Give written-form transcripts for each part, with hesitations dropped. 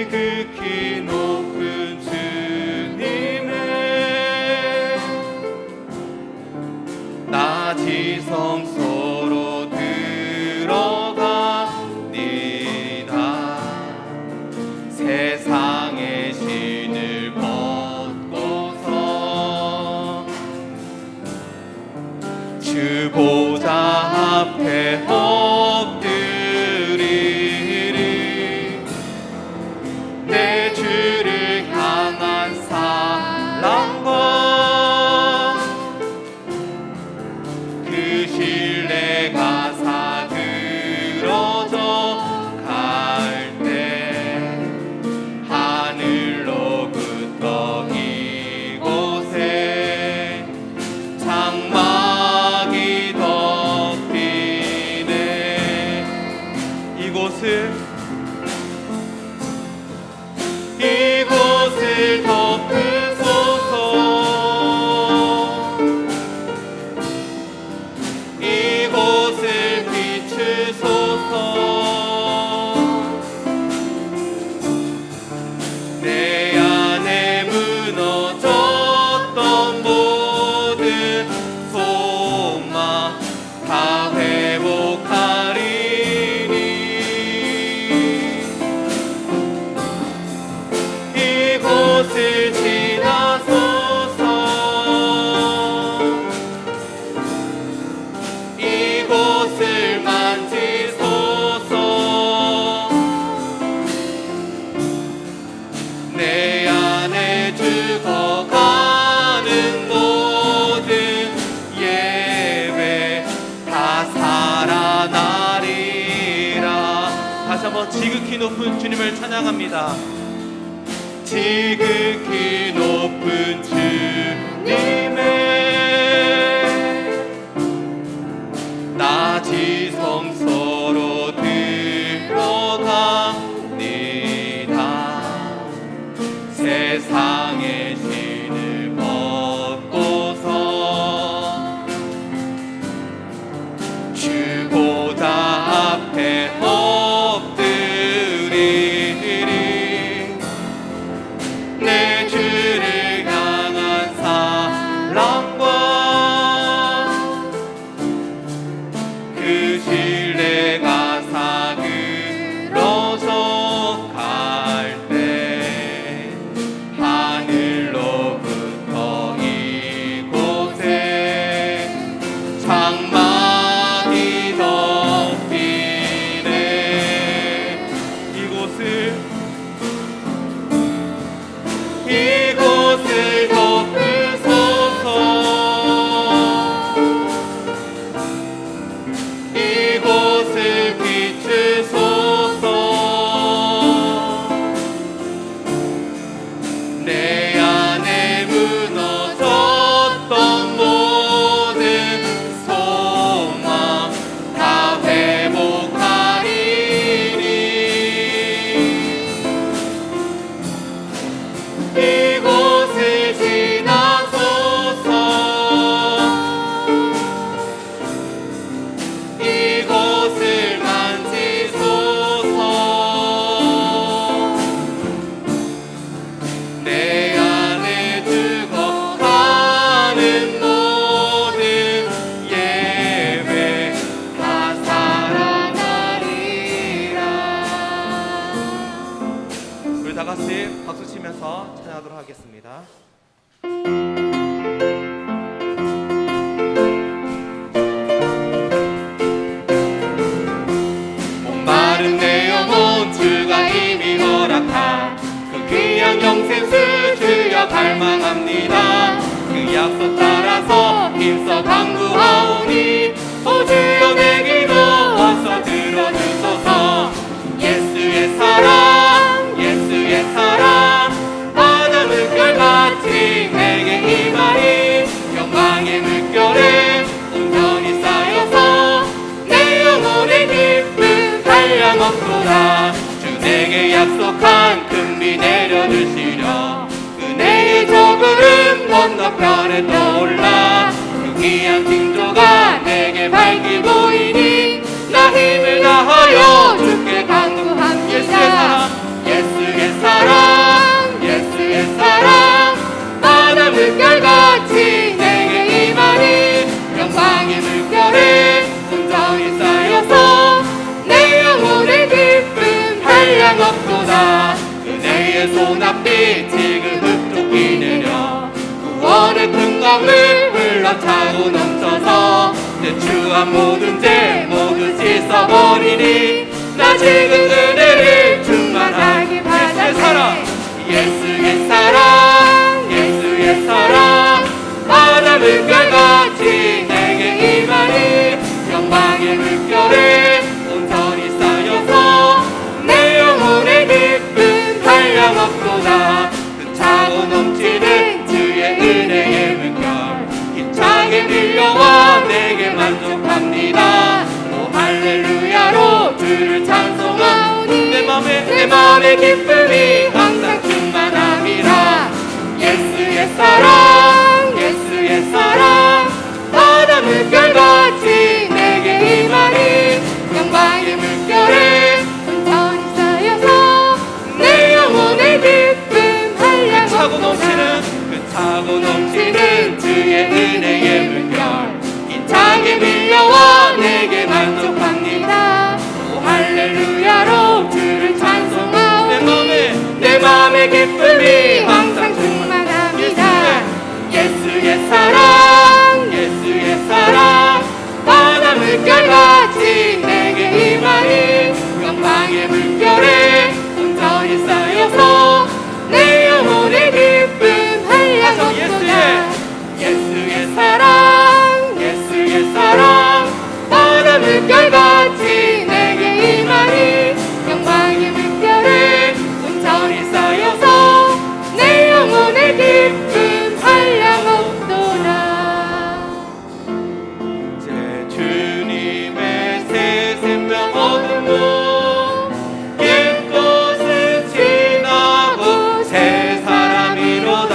지극히 높은 주님의 나 지성소로 들어갑니다. 세상의 신을 벗고서 주 보좌 앞에 엎드리리. 내 주를 향한 사랑과 그 신뢰가 사그러져 갈 때 하늘로부터 이곳에 장막이 덮이네. 이곳을 덮으소서. 이곳을 비추소서. 내 안에 무너졌던 모든 소망 다 회복하리니. 이곳을 지나소서. 이곳을 만지소서. 내 안에 죽어가는 모든 예배 다 살아나리라. 다시 한번 지극히 높은 주님을 찬양합니다. 지극히 높은 주님의 나 지성소로 들어갑니다. 세상의 신을 벗고서 주 보좌 앞에 엎드리리. 내 주를 향한 사랑과 그 신뢰가 사그러져 갈 때 하늘로부터 이곳에 장막이 덮이네. 이곳을 덮으소서. 이곳을 비추소서. 내 안에 무너졌던 모든 소망 다 회복하리니. 이곳을 지나소서. 이곳을 만지소서. 내 안에 죽어가는 모든 예배 다 살아나리라. 우리 다 같이 박수 치면서 찬양하도록 하겠습니다. 목마른 내 영혼 주가 이미 허락한 그 귀한 영생수 주여 갈망합니다. 그 약속 따라서 힘써 간구하오니 오 주여 내 기도 어서 들어주소서. 예수의 사랑 예수의 사랑 바다 물결같이 내게 임하니 영광의 물결에 온전히 쌓여서 내 영혼의 기쁨 한량없도다. 주 내게 약속한 큰 비 내려주시려 은혜의 저구름 건너편에 떠올라. 그 귀한 징조가 내게 밝게 보이니 나 힘을 다하여 주께 간구합니다. 예수의 사랑 예수의 사랑 주한 모든 죄 모두 씻어버리니 나 지금 은혜를 충만하게 받았네. 예수의 사랑 예수의 사랑 바다 물결같이 내게 임하니 영광의 물결에 온전히 쌓여서 내 영혼의 기쁨 한량없도다. 차고 넘치는 주의 은혜의 물결 힘차게 밀려와 내게 만족합니다. 오 할렐루야로 주를 찬송하오니 내 맘의 기쁨이 항상 충만함이라. 예수의 사랑 예수의 사랑 바다 물결같이 내게 임하니 영광의 물결에 온전히 쌓여서 내 영혼의 기쁨 한량없도다. 차고 넘치는 주의 은혜의 물결 힘차게 밀려와 내게 만족합니다. 오 할렐루야로 주를 찬송하오니 내 맘의 기쁨이 항상 충만합니다. 예수의 사랑 예수의 사랑 바다 물결같이 내게 임하니 영광의 물결에 온전히 쌓여서 내 영혼의 기쁨 예수의 사랑 예수의 사랑 바다 물결같이 내게 임하니 영광의 물결에 온전히 쌓여서 내 영혼의 기쁨 한량없도다. 제 주님의 새 생명 얻으며 옛 것은 지나고 새 사람이로다.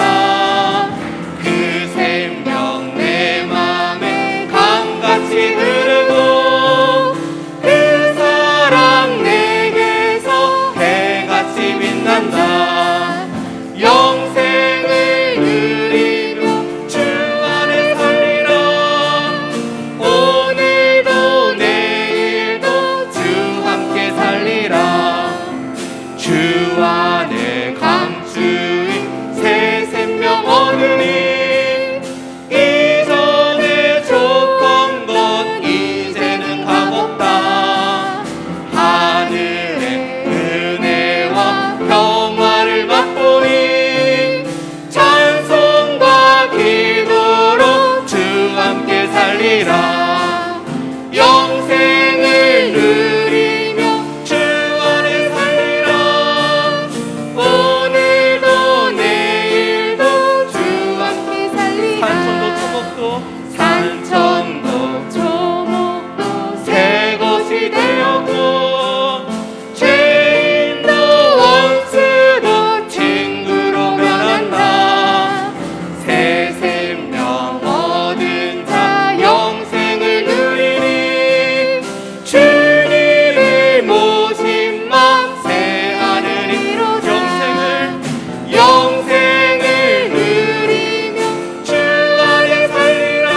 흐르고 그 사랑 내게서 해같이 빛난다. 영생을 누리며 주 안에 살리라. 오늘도 내일도 주 함께 살리라. 주 안에 감추인 새 생명 얻으니 영생을 누리며 주 안에 살리라. 오늘도 내일도 주 함께 살리라. 산천도 초목도 새 것이 되었고 죄인도 원수도 친구로 변한다. 새 생명 얻은 자 영생을 누리니 주님을 모신 맘 새 하늘이로 영생을 누리며 주 안에 살리라.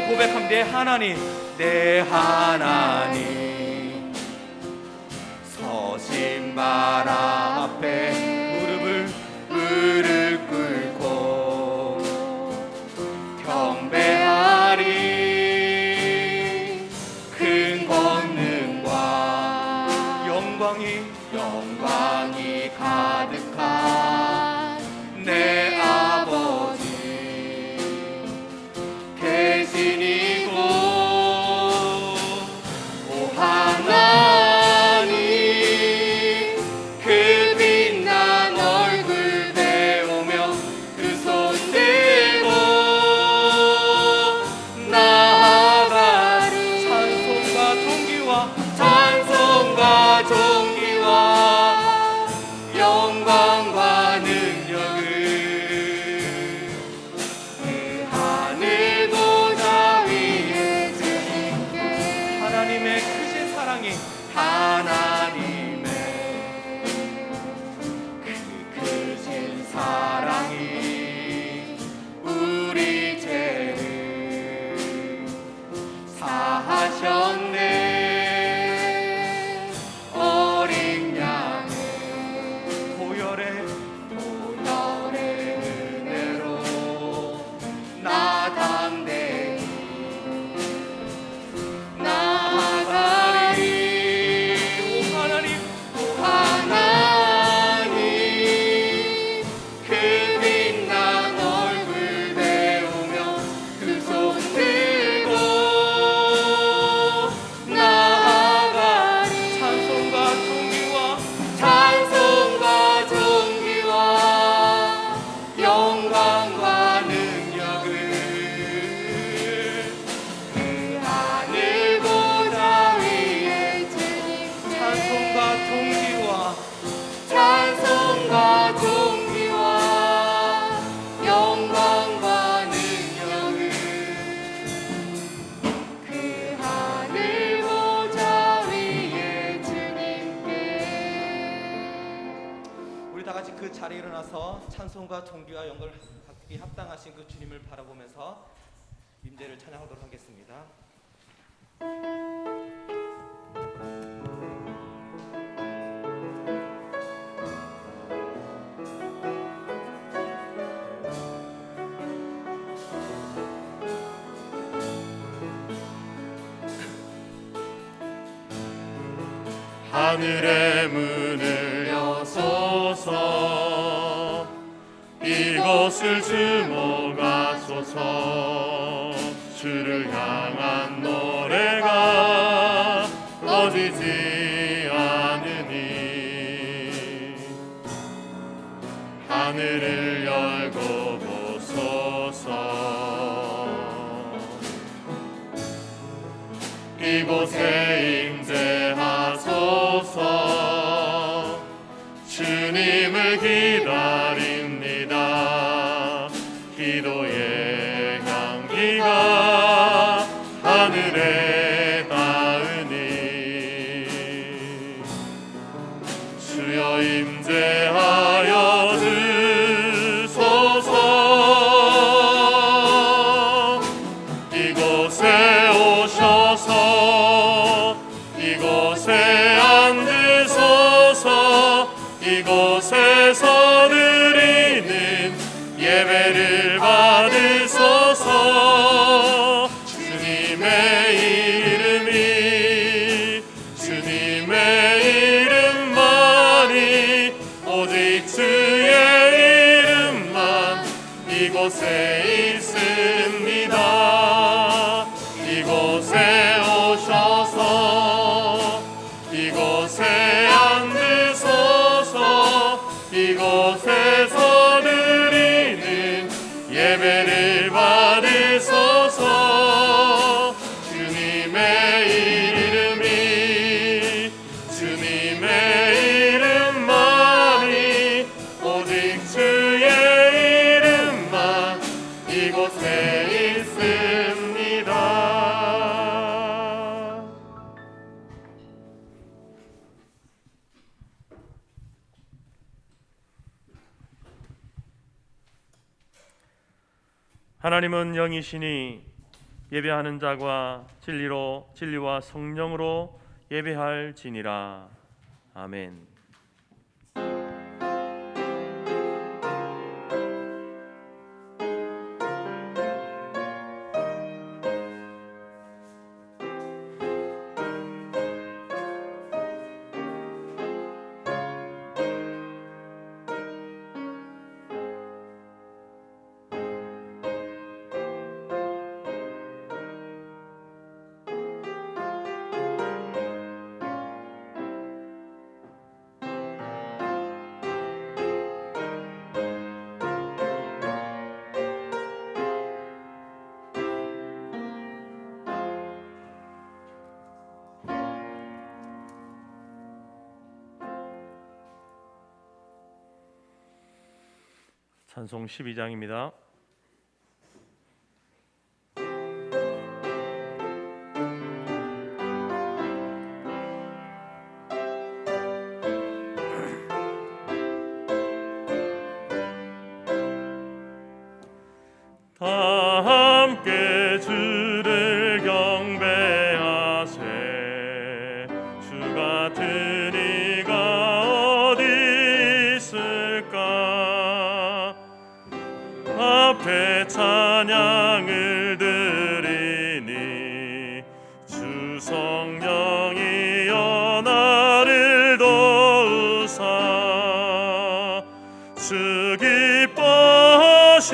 고백합니다. 하나님, 내 하나님, 서신 발 앞에 무릎을 꿇고 경배하리. 큰 권능과 영광이 가득한 내 아버지 계신 이곳, 오 하나님, 그 빛난 얼굴 배우며 그 손 들고 나아가리. 찬송과 존귀와 영광과 능력을 그 하늘 보좌 위에 주님께. 하나님의 크신 사랑이, 하나님의 그 크신 사랑이 우리 죄를 사하셨네. 어린 양의 보혈의 은혜로 나 담대히 나아가리. 오 하나님, 그 빛난 얼굴 배우며 그 손 들고 나아가리. 찬송과 존귀와 영광과 능력을 그 하늘 보좌 위에 주님께. 찬송과 존귀와 영광과 능력을 그 하늘 보좌 위에 주님께. 우리 다 같이 그 자리에 일어나서 찬송과 존귀와 영광을 받기 합당하신 그 주님을 바라보면서 임재를 찬양하도록 하겠습니다. 하늘의 문을 여소서, 이것을 주목하소서. 주를 향한 노래가 꺼지지 않으니 하늘을 열고 보소서. 이곳에 임재하소서. 주님을 기다립니다. 기도의 향기가 하늘에 닿으니 주여 임재하여 주소서. 이곳에 오셔서 이곳에 앉으소서. 이곳에서 드리는 예배를 받으소서. 주님의 이름만이 오직 주의 이름만 이곳에 있습니다. 이곳에 오셔서 이곳에 앉으소서. 이곳에서 드리는 예배를 받으소서. 주님의 이름만이 오직 주의 이름만 이곳에 있습니다. 하나님은 영이시니 예배하는 자가 진리와 성령으로 예배할지니라. 아멘. 찬송 12장입니다. 다 함께 주를 경배하세. 주 같은 이가 어디 있을까. 앞에 찬양을 드리니 주 성령이여 나를 도우사. 주 기뻐하실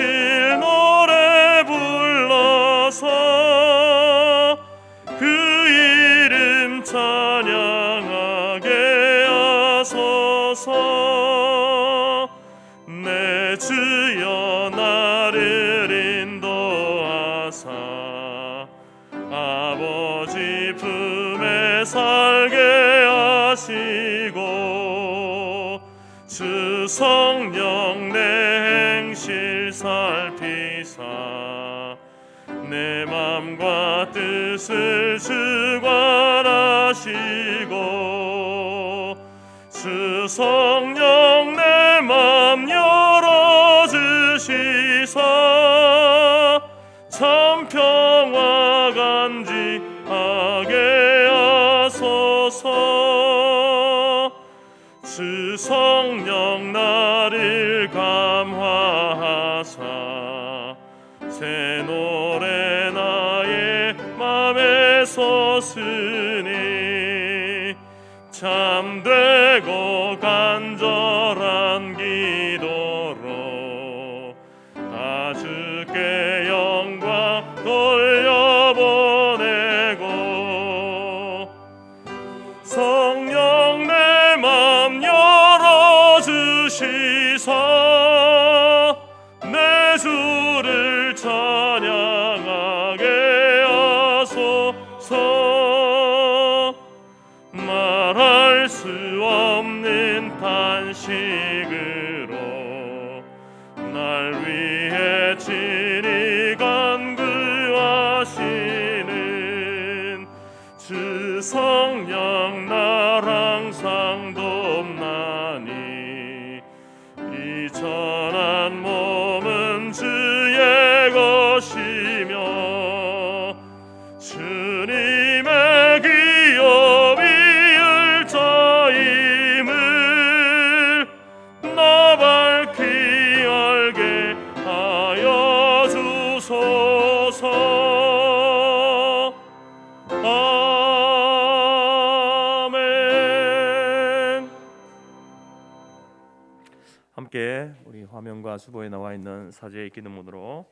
노래 불러서 그 이름 찬양하게 하소서. 내 주여 나를 인도하사 아버지 품에 살게 하시고 주 성령 내 행실 살피사 내 맘과 뜻을 주관하시고 주 성령 내 맘 열어주시사 참 평화 간직하게 하소서. 주 성령 나를 감화하사 새 노래 나의 맘에 솟으니 참되고 간절한 기도로 다 주께 영광 돌려보내고 성령 내 맘 열어주시사 내 주를 찬양하게 하소서. 말할 수 없는 탄식으로 날 위해 친히 간구하시는 주 성령 날 항상 돕나니 이 천한 몸은 주의 것이며 주님의 기업이 자임을 나 밝히 알게 하여 주소서. 아멘. 함께 우리 화면과 수보에 나와 있는 사제의 기도문으로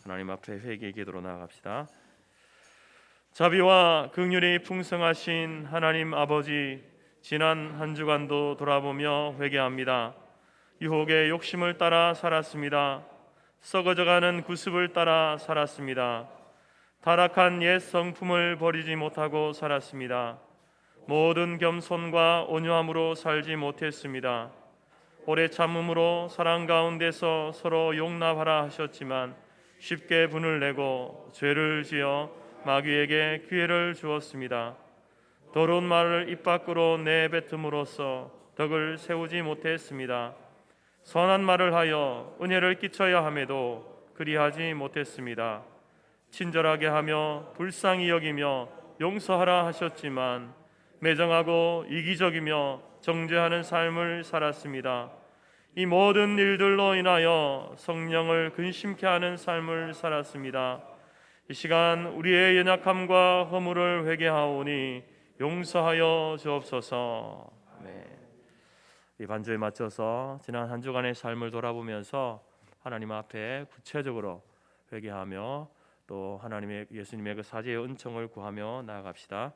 하나님 앞에 회개의 기도로 나아갑시다. 자비와 긍휼이 풍성하신 하나님 아버지, 지난 한 주간도 돌아보며 회개합니다. 유혹의 욕심을 따라 살았습니다. 썩어져가는 구습을 따라 살았습니다. 타락한 옛 성품을 버리지 못하고 살았습니다. 모든 겸손과 온유함으로 살지 못했습니다. 오래 참음으로 사랑 가운데서 서로 용납하라 하셨지만 쉽게 분을 내고 죄를 지어 마귀에게 기회를 주었습니다. 더러운 말을 입 밖으로 내뱉음으로써 덕을 세우지 못했습니다. 선한 말을 하여 은혜를 끼쳐야 함에도 그리하지 못했습니다. 친절하게 하며 불쌍히 여기며 용서하라 하셨지만 매정하고 이기적이며 정죄하는 삶을 살았습니다. 이 모든 일들로 인하여 성령을 근심케 하는 삶을 살았습니다. 이 시간 우리의 연약함과 허물을 회개하오니 용서하여 주옵소서. 아멘. 이 반주에 맞춰서 지난 한 주간의 삶을 돌아보면서 하나님 앞에 구체적으로 회개하며 또 하나님의 예수님의 그 사죄의 은총을 구하며 나아갑시다.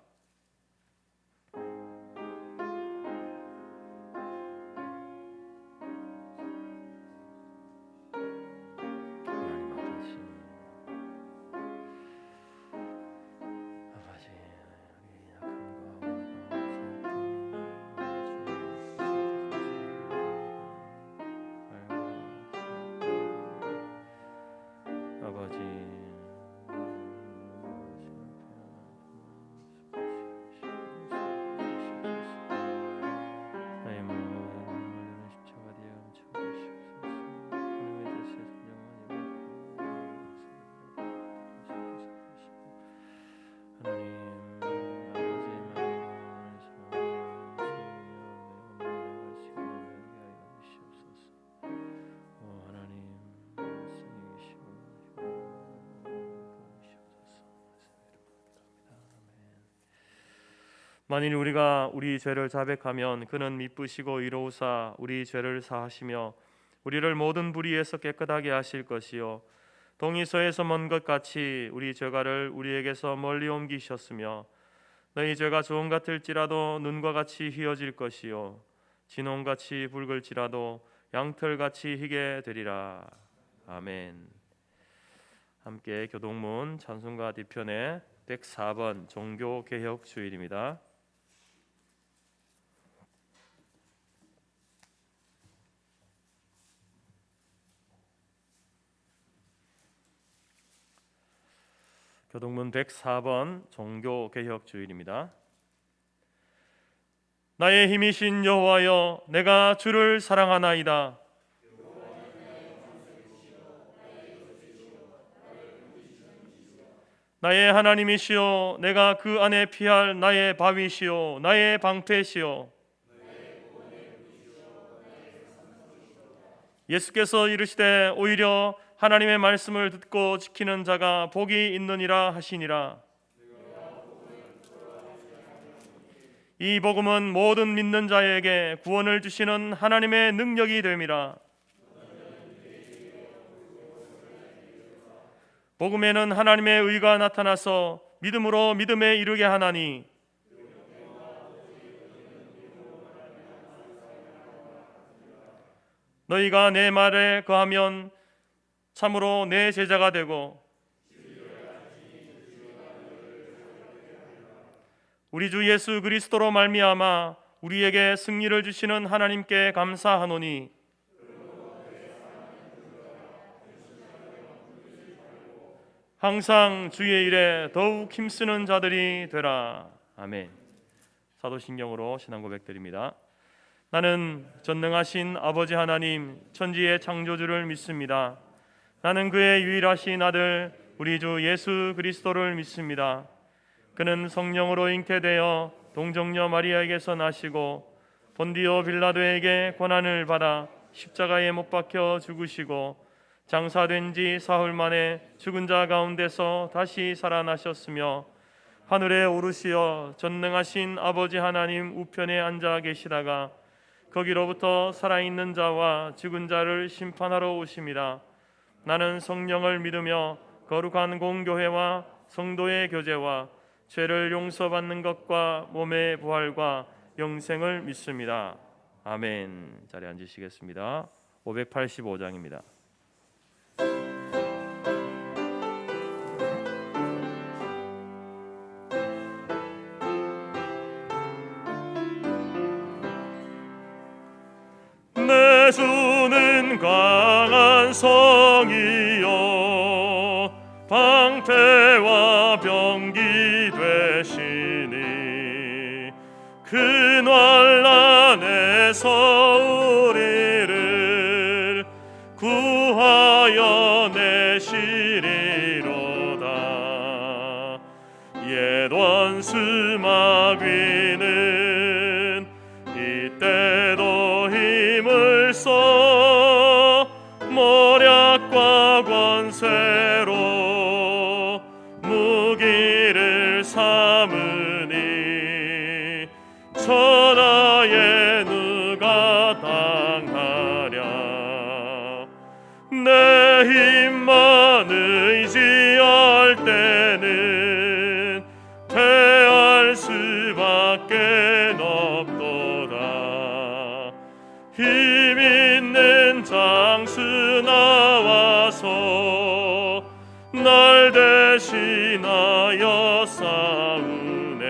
만일 우리가 우리 죄를 자백하면 그는 미쁘시고 이로우사 우리 죄를 사하시며 우리를 모든 불의에서 깨끗하게 하실 것이요 동이 서에서 먼 것 같이 우리 죄가를 우리에게서 멀리 옮기셨으며 너희 죄가 조금 같을지라도 눈과 같이 휘어질 것이요 진홍같이 붉을지라도 양털같이 희게 되리라. 아멘. 함께 교동문 찬송가 뒤편에 104번 종교개혁 주일입니다. 교동문 104번 종교개혁 주일입니다. 나의 힘이신 여호와여 내가 주를 사랑하나이다. 나의 하나님이시여 내가 그 안에 피할 나의 바위시요 나의 방패시요 예수께서 이르시되 오히려 하나님의 말씀을 듣고 지키는 자가 복이 있느니라 하시니라. 이 복음은 모든 믿는 자에게 구원을 주시는 하나님의 능력이 됨이라. 복음에는 하나님의 의가 나타나서 믿음으로 믿음에 이르게 하나니 너희가 내 말에 거하면 참으로 내 제자가 되고 우리 주 예수 그리스도로 말미암아 우리에게 승리를 주시는 하나님께 감사하노니 항상 주의 일에 더욱 힘쓰는 자들이 되라. 아멘. 사도신경으로 신앙 고백드립니다. 나는 전능하신 아버지 하나님 천지의 창조주를 믿습니다. 나는 그의 유일하신 아들 우리 주 예수 그리스도를 믿습니다. 그는 성령으로 잉태되어 동정녀 마리아에게서 나시고 본디오 빌라도에게 고난을 받아 십자가에 못 박혀 죽으시고 장사된 지 사흘 만에 죽은 자 가운데서 다시 살아나셨으며 하늘에 오르시어 전능하신 아버지 하나님 우편에 앉아 계시다가 거기로부터 살아있는 자와 죽은 자를 심판하러 오심이라. 나는 성령을 믿으며 거룩한 공교회와 성도의 교제와 죄를 용서받는 것과 몸의 부활과 영생을 믿습니다. 아멘. 자리에 앉으시겠습니다. 585장입니다. 내 주는 강한 성이요 방패와 병기 되시니 그 난란에서 우리를 구하여 내시리로다. 나의 누가 당하랴. 내 힘만 의지할 때는 패할 수밖에 없도다. 힘 있는 장수 나와서 날 대신하여 싸우네.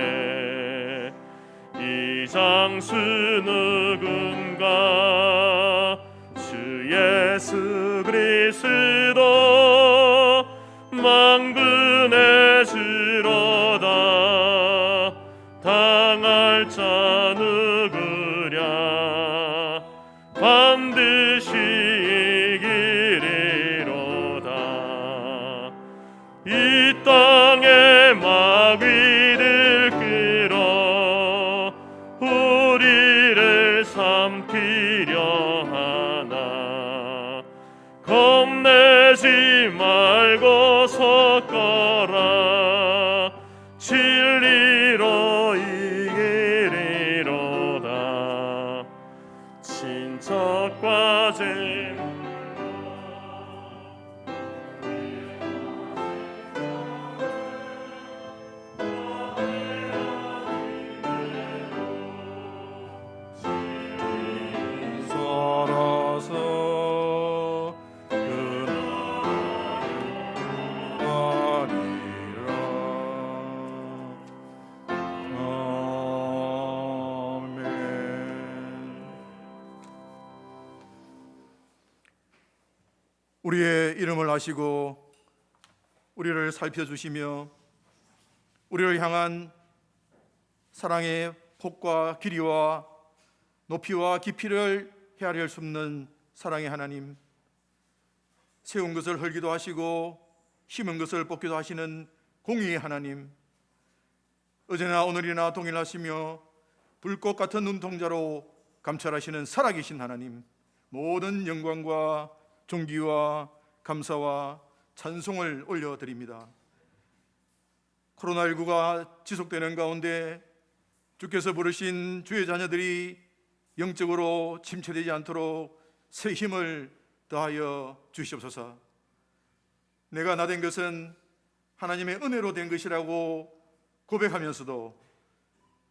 이 장수 누군가? 주 예수 그리스도 만군의 주로다. 당할 자 누구랴? 반드시 이기리로다. 이 땅의 마귀들 끌어 우리를 삼키려 하나. 겁내지 말고 섰거라. 진리로 이기리로다. 친척과 제 살아서 그날이라. 아멘. 우리의 이름을 아시고 우리를 살펴주시며 우리를 향한 사랑의 폭과 길이와 높이와 깊이를 헤아릴 수 없는 사랑의 하나님, 세운 것을 헐기도 하시고 심은 것을 뽑기도 하시는 공의의 하나님, 어제나 오늘이나 동일하시며 불꽃 같은 눈동자로 감찰하시는 살아계신 하나님, 모든 영광과 존귀와 감사와 찬송을 올려드립니다. 코로나19가 지속되는 가운데 주께서 부르신 주의 자녀들이 영적으로 침체되지 않도록 새 힘을 더하여 주시옵소서. 내가 나 된 것은 하나님의 은혜로 된 것이라고 고백하면서도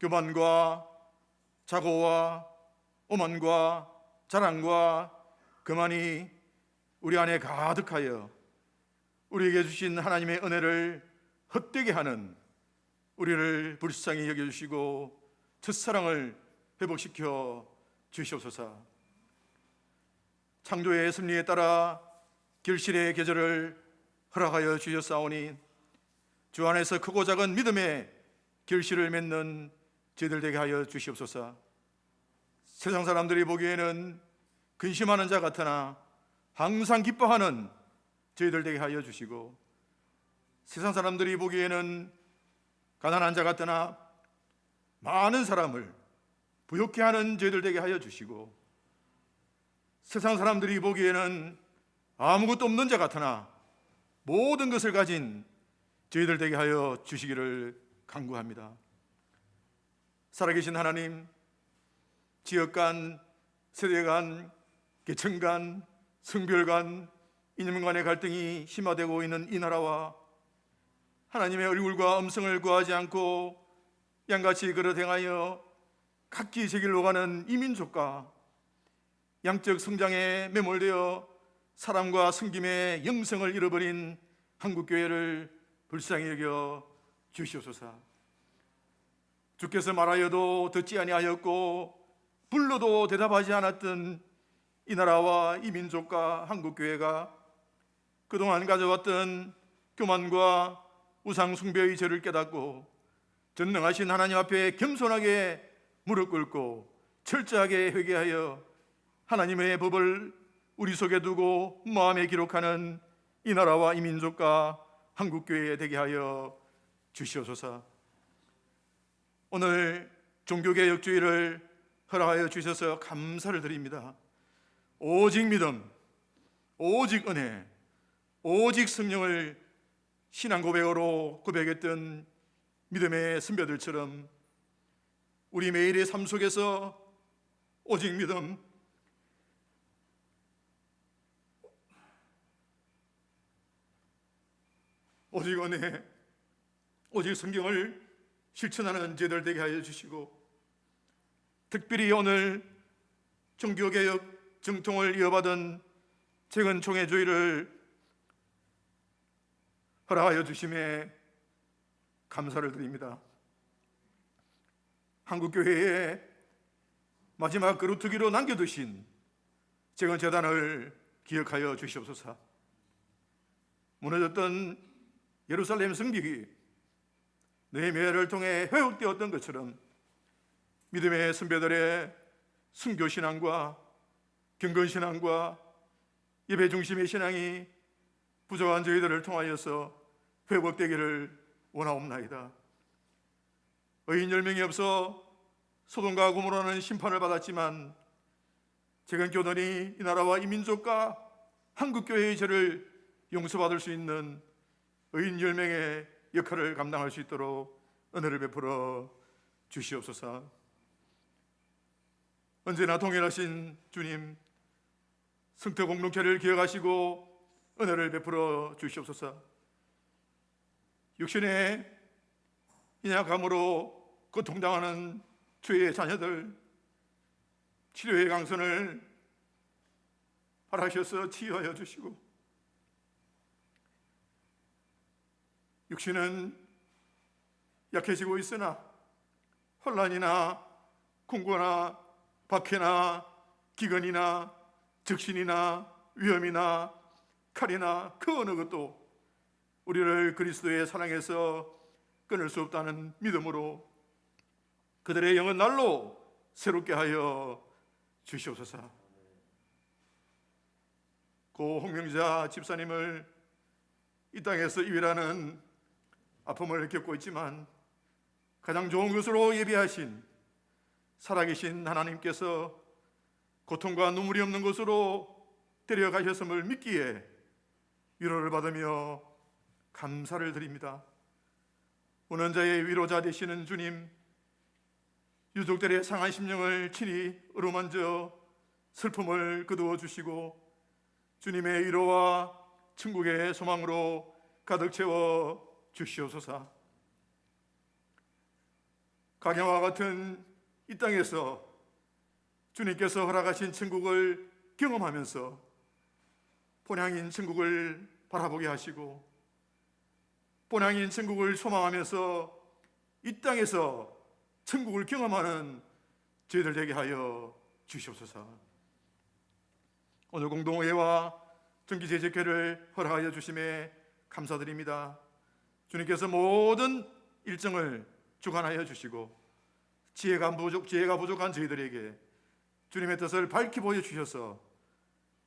교만과 자고와 오만과 자랑과 거만이 우리 안에 가득하여 우리에게 주신 하나님의 은혜를 헛되게 하는 우리를 불쌍히 여겨주시고 첫사랑을 회복시켜 주시옵소서. 창조의 섭리에 따라 결실의 계절을 허락하여 주셨사오니 주 안에서 크고 작은 믿음의 결실을 맺는 저희들 되게 하여 주시옵소서. 세상 사람들이 보기에는 근심하는 자 같으나 항상 기뻐하는 저희들 되게 하여 주시고, 세상 사람들이 보기에는 가난한 자 같으나 많은 사람을 부욕케 하는 저희들 되게 하여 주시고, 세상 사람들이 보기에는 아무것도 없는 자 같으나 모든 것을 가진 저희들 되게 하여 주시기를 간구합니다. 살아계신 하나님, 지역 간, 세대 간, 계층 간, 성별 간, 이념 간의 갈등이 심화되고 있는 이 나라와 하나님의 얼굴과 음성을 구하지 않고 양같이 걸어 행하여 각기 제 길로 가는 이 민족과 양적 성장에 매몰되어 사랑과 섬김의 영성을 잃어버린 한국교회를 불쌍히 여겨 주시옵소서. 주께서 말하여도 듣지 아니하였고 불러도 대답하지 않았던 이 나라와 이 민족과 한국교회가 그동안 가져왔던 교만과 우상 숭배의 죄를 깨닫고 전능하신 하나님 앞에 겸손하게 무릎 꿇고 철저하게 회개하여 하나님의 법을 우리 속에 두고 마음에 기록하는 이 나라와 이 민족과 한국교회에 되게 하여 주시옵소서. 오늘 종교개혁주의를 허락하여 주셔서 감사를 드립니다. 오직 믿음, 오직 은혜, 오직 성령을 신앙 고백으로 고백했던 믿음의 선배들처럼 우리 매일의 삶 속에서 오직 믿음, 오직 은혜, 오직 성경을 실천하는 저희들 되게 하여 주시고, 특별히 오늘 종교개혁 정통을 이어받은 최근 총회주의를 허락하여 주심에 감사를 드립니다. 한국교회의 마지막 그루터기로 남겨두신 재건 재단을 기억하여 주시옵소서. 무너졌던 예루살렘 성벽이 느헤미야를 통해 회복되었던 것처럼 믿음의 선배들의 순교신앙과 경건신앙과 예배 중심의 신앙이 부족한 저희들을 통하여서 회복되기를 원하옵나이다. 의인 10명이 없어 소돔과 고모라는 심판을 받았지만 재건 교단이 이 나라와 이 민족과 한국교회의 죄를 용서받을 수 있는 의인 10명의 역할을 감당할 수 있도록 은혜를 베풀어 주시옵소서. 언제나 동일하신 주님, 승태 공동체를 기억하시고 은혜를 베풀어 주시옵소서. 육신의 인약함으로 고통당하는 주의 자녀들, 치료의 강선을 바라셔서 치유하여 주시고, 육신은 약해지고 있으나 혼란이나 공고나 박해나 기근이나 적신이나 위험이나 칼이나 그 어느 것도 우리를 그리스도의 사랑에서 끊을 수 없다는 믿음으로 그들의 영은 날로 새롭게 하여 주시옵소서. 고 홍명자 집사님을 이 땅에서 이별하는 아픔을 겪고 있지만 가장 좋은 것으로 예비하신 살아계신 하나님께서 고통과 눈물이 없는 곳으로 데려가셨음을 믿기에 위로를 받으며 감사를 드립니다. 운원자의 위로자 되시는 주님, 유족들의 상한 심령을 친히 어루만져 슬픔을 거두어 주시고 주님의 위로와 천국의 소망으로 가득 채워 주시옵소서. 강야와 같은 이 땅에서 주님께서 허락하신 천국을 경험하면서 본향인 천국을 바라보게 하시고 본향인 천국을 소망하면서 이 땅에서 천국을 경험하는 저희들 되게 하여 주시옵소서. 오늘 공동회와 정기제적회를 허락하여 주심에 감사드립니다. 주님께서 모든 일정을 주관하여 주시고 지혜가 부족한 저희들에게 주님의 뜻을 밝히 보여주셔서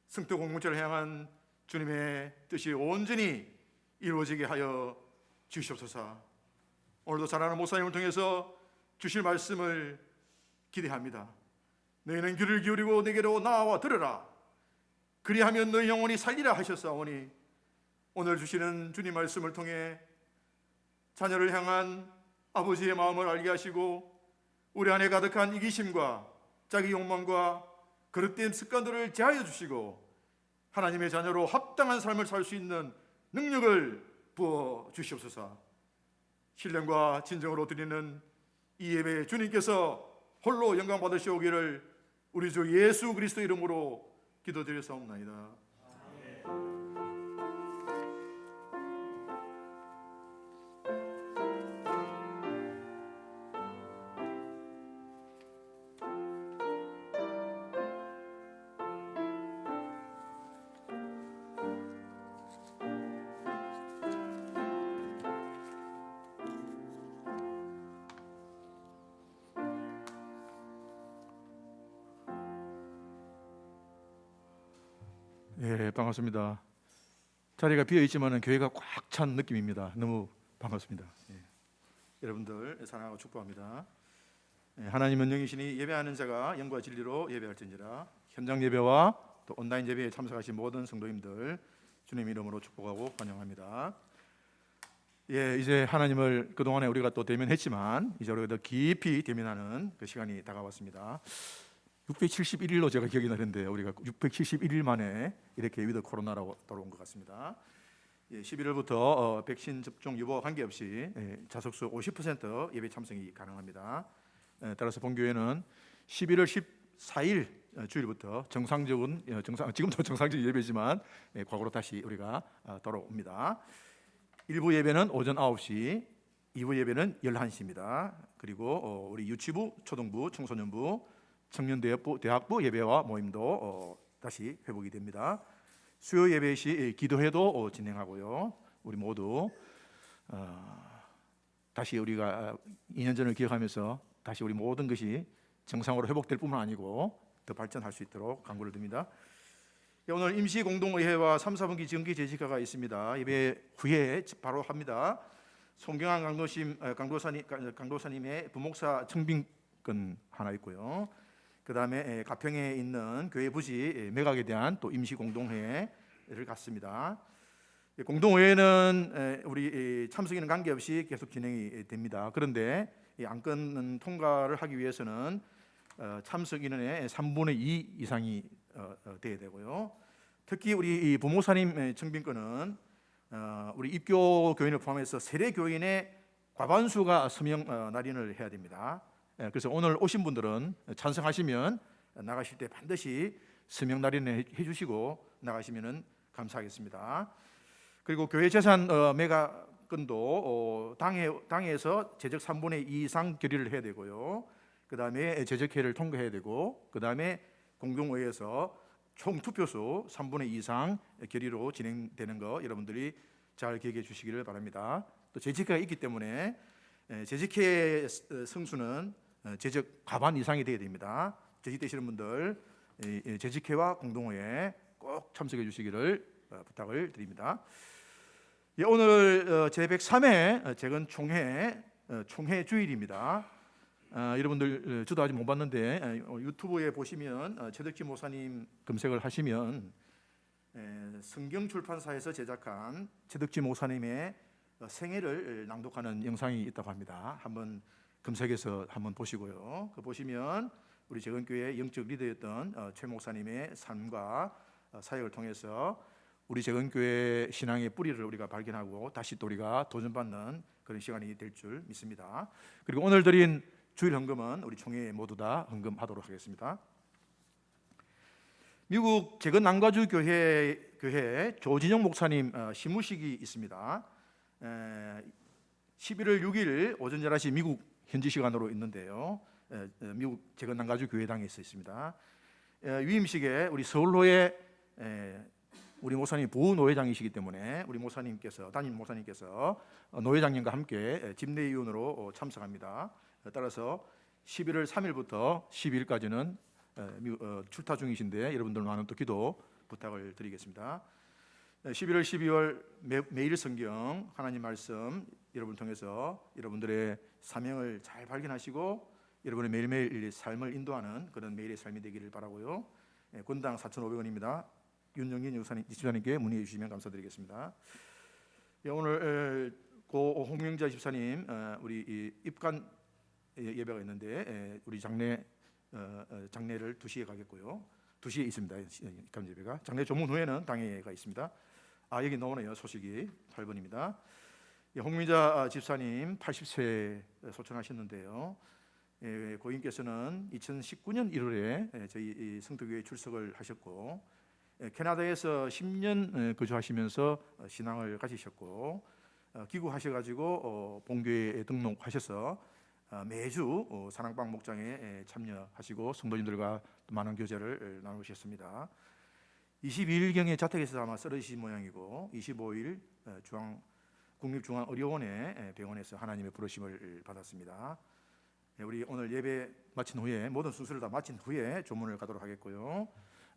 승토 공동체를 향한 주님의 뜻이 온전히 이루어지게 하여 주시옵소서. 오늘도 사랑하는 목사님을 통해서 주실 말씀을 기대합니다. 너희는 귀를 기울이고 내게로 나와 들으라. 그리하면 너희 영혼이 살리라 하셨사오니 오늘 주시는 주님 말씀을 통해 자녀를 향한 아버지의 마음을 알게 하시고 우리 안에 가득한 이기심과 자기 욕망과 그릇된 습관들을 제하여 주시고 하나님의 자녀로 합당한 삶을 살 수 있는 능력을 부어 주시옵소서. 신령과 진정으로 드리는 이 예배 주님께서 홀로 영광 받으시오기를 우리 주 예수 그리스도 이름으로 기도드렸사옵나이다. 예, 반갑습니다. 자리가 비어 있지만은 교회가 꽉 찬 느낌입니다. 너무 반갑습니다. 예. 여러분들 사랑하고 축복합니다. 예, 하나님은 영이시니 예배하는 자가 영과 진리로 예배할지니라. 현장 예배와 또 온라인 예배에 참석하신 모든 성도님들 주님 이름으로 축복하고 환영합니다. 예, 이제 하나님을 그동안에 우리가 또 대면했지만 이제 우리가 더 깊이 대면하는 그 시간이 다가왔습니다. 671일로 제가 기억이 나는데 우리가 671일 만에 이렇게 위드 코로나라고 돌아온 것 같습니다. 11월부터 백신 접종 여부와 관계없이 자석수 50% 예배 참석이 가능합니다. 따라서 본교회는 11월 14일 주일부터 정상적인 지금도 정상적인 예배지만 과거로 다시 우리가 돌아옵니다. 1부 예배는 오전 9시, 2부 예배는 11시입니다. 그리고 우리 유치부, 초등부, 청소년부, 청년대학부 예배와 모임도 다시 회복이 됩니다. 수요 예배 시 기도회도 진행하고요. 우리 모두 다시 우리가 2년 전을 기억하면서 다시 우리 모든 것이 정상으로 회복될 뿐만 아니고 더 발전할 수 있도록 간구를 드립니다. 오늘 임시 공동의회와 3, 4분기 정기 재직회가 있습니다. 예배 후에 바로 합니다. 송경환 강도사님의 부목사 청빙권 하나 있고요. 그 다음에 가평에 있는 교회 부지 매각에 대한 또 임시 공동회를 갖습니다. 공동회는 우리 참석인은 관계없이 계속 진행이 됩니다. 그런데 안건 통과를 하기 위해서는 참석 인원의 3분의 2 이상이 돼야 되고요. 특히 우리 부모사님 청빙권은 우리 입교 교인을 포함해서 세례 교인의 과반수가 서명 날인을 해야 됩니다. 그래서 오늘 오신 분들은 찬성하시면 나가실 때 반드시 서명 날인을 해주시고 나가시면 감사하겠습니다. 그리고 교회 재산 매각건도 당회에서 제적 3분의 2 이상 결의를 해야 되고요. 그 다음에 제적회를 통과해야 되고, 그 다음에 공동회에서 총 투표수 3분의 2 이상 결의로 진행되는 거 여러분들이 잘 기억해 주시기를 바랍니다. 또 제적회가 있기 때문에 제적회 성수는 제적 과반 이상이 되어야 됩니다. 제직되시는 분들 제적회와 공동회에 꼭 참석해 주시기를 부탁을 드립니다. 오늘 제103회 재건 총회 주일입니다. 여러분들 저도 아직 못 봤는데 유튜브에 보시면 최덕지 목사님 검색을 하시면 성경출판사에서 제작한 최덕지 목사님의 생애를 낭독하는 영상이 있다고 합니다. 한번 검색해서 한번 보시고요. 그 보시면 우리 재건교회 영적 리더였던 최 목사님의 삶과 사역을 통해서 우리 재건교회 신앙의 뿌리를 우리가 발견하고 다시 또 우리가 도전받는 그런 시간이 될 줄 믿습니다. 그리고 오늘 드린 주일 헌금은 우리 총회 모두 다 헌금하도록 하겠습니다. 미국 재건 남가주 교회 조진영 목사님 시무식이 있습니다. 11월 6일 오전 11시 미국 현지 시간으로 있는데요. 미국 재건 남가주 교회당에 있습니다. 위임식에 우리 서울로의 우리 목사님 부노회장이시기 때문에 우리 목사님께서 담임 목사님께서 노회장님과 함께 집례위원으로 참석합니다. 따라서 11월 3일부터 12일까지는 출타 중이신데 여러분들 많은 또 기도 부탁을 드리겠습니다. 11월 12월 매일 성경 하나님 말씀 여러분을 통해서 여러분들의 사명을 잘 발견하시고 여러분의 매일매일 삶을 인도하는 그런 매일의 삶이 되기를 바라고요. 권당 4,500원입니다. 윤영인 집사님께 문의해 주시면 감사드리겠습니다. 오늘 고 홍명자 집사님 우리 입간 예배가 있는데 우리 장례를 2시에 가겠고요. 2시에 있습니다. 입간 예배가. 장례 조문 후에는 당회가 있습니다. 여기 나오네요. 소식이 8번입니다. 홍명자 집사님 80세 소천하셨는데요. 고인께서는 2019년 1월에 저희 성도교회에 출석을 하셨고 캐나다에서 10년 거주하시면서 신앙을 가지셨고 귀국하셔가지고 본교회에 등록하셔서 매주 사랑방 목장에 참여하시고 성도님들과 많은 교제를 나누셨습니다. 22일경에 자택에서 아마 쓰러지신 모양이고 25일 국립중앙의료원의 병원에서 하나님의 부르심을 받았습니다. 우리 오늘 예배 마친 후에 모든 순서를 다 마친 후에 조문을 가도록 하겠고요.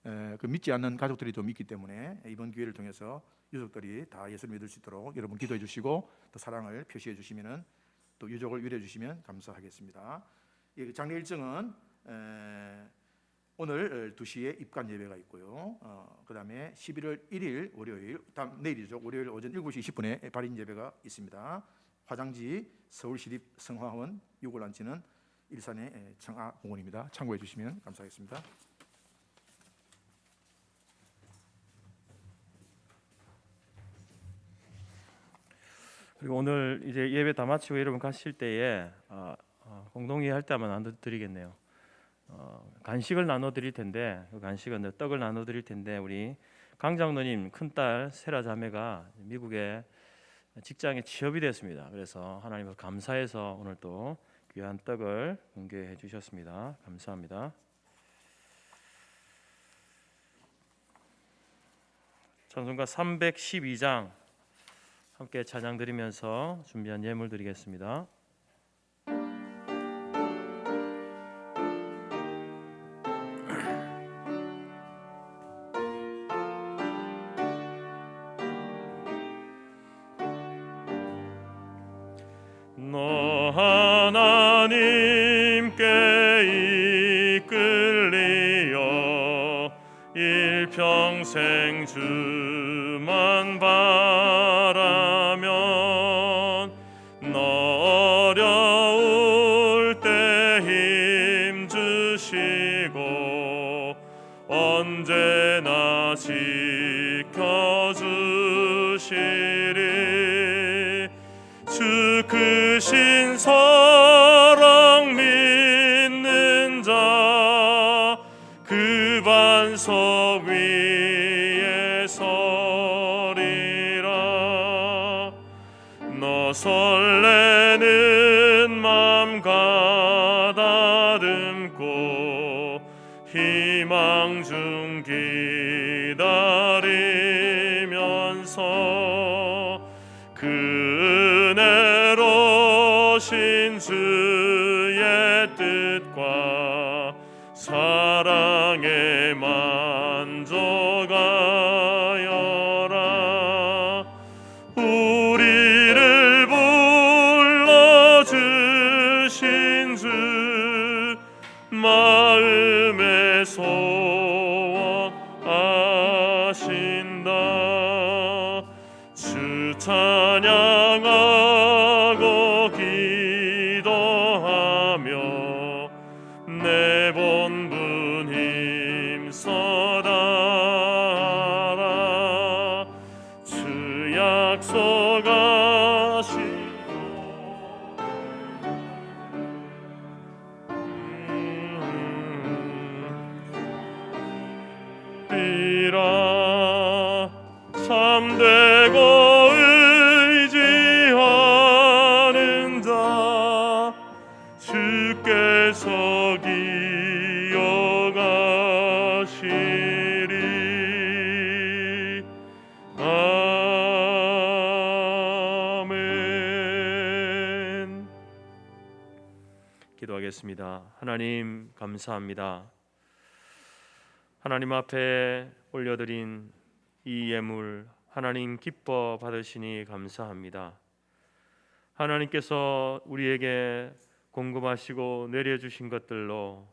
그 믿지 않는 가족들이 좀 있기 때문에 이번 기회를 통해서 유족들이 다 예수를 믿을 수 있도록 여러분 기도해 주시고 또 사랑을 표시해 주시면은 또 유족을 위로해 주시면 감사하겠습니다. 장례 일정은 오늘 2시에 입관 예배가 있고요. 그다음에 11월 1일 월요일, 다음 내일이죠. 월요일 오전 7시 20분에 발인 예배가 있습니다. 화장지 서울시립 성화원, 유골란지는 일산의 청아공원입니다. 참고해 주시면 감사하겠습니다. 그리고 오늘 이제 예배 다 마치고 여러분 가실 때에 공동회의 할 때 한번 나눠드리겠네요. 간식을 나눠드릴 텐데 그 간식은 떡을 나눠드릴 텐데 우리 강 장로님 큰딸 세라 자매가 미국에 직장에 취업이 됐습니다. 그래서 하나님을 감사해서 오늘 또 귀한 떡을 공개해 주셨습니다. 감사합니다. 찬송가 312장 함께 찬양 드리면서 준비한 예물 드리겠습니다. 너 하나님께 이끌리어 일평생 주만 바라면 너 어려울 때 힘 주시고 언제나 지켜주시리. 주 크신 사랑 믿는 자 그 반석 위에 서리라. 너 설레는 맘 가다듬고 희망 중 기다리면서 그 은혜로 신 주의 뜻과 사랑에 만족하여라. 우리를 불러주신 주 마음에 소원하신다. 주 찬양하고 기도하며 내 본분 힘써다라. 주 약속하시리라. 참되고 의지하는 자 주께서 기억하시리. 아멘. 기도하겠습니다. 하나님 감사합니다. 하나님 앞에 올려드린 이 예물 하나님 기뻐 받으시니 감사합니다. 하나님께서 우리에게 공급하시고 내려주신 것들로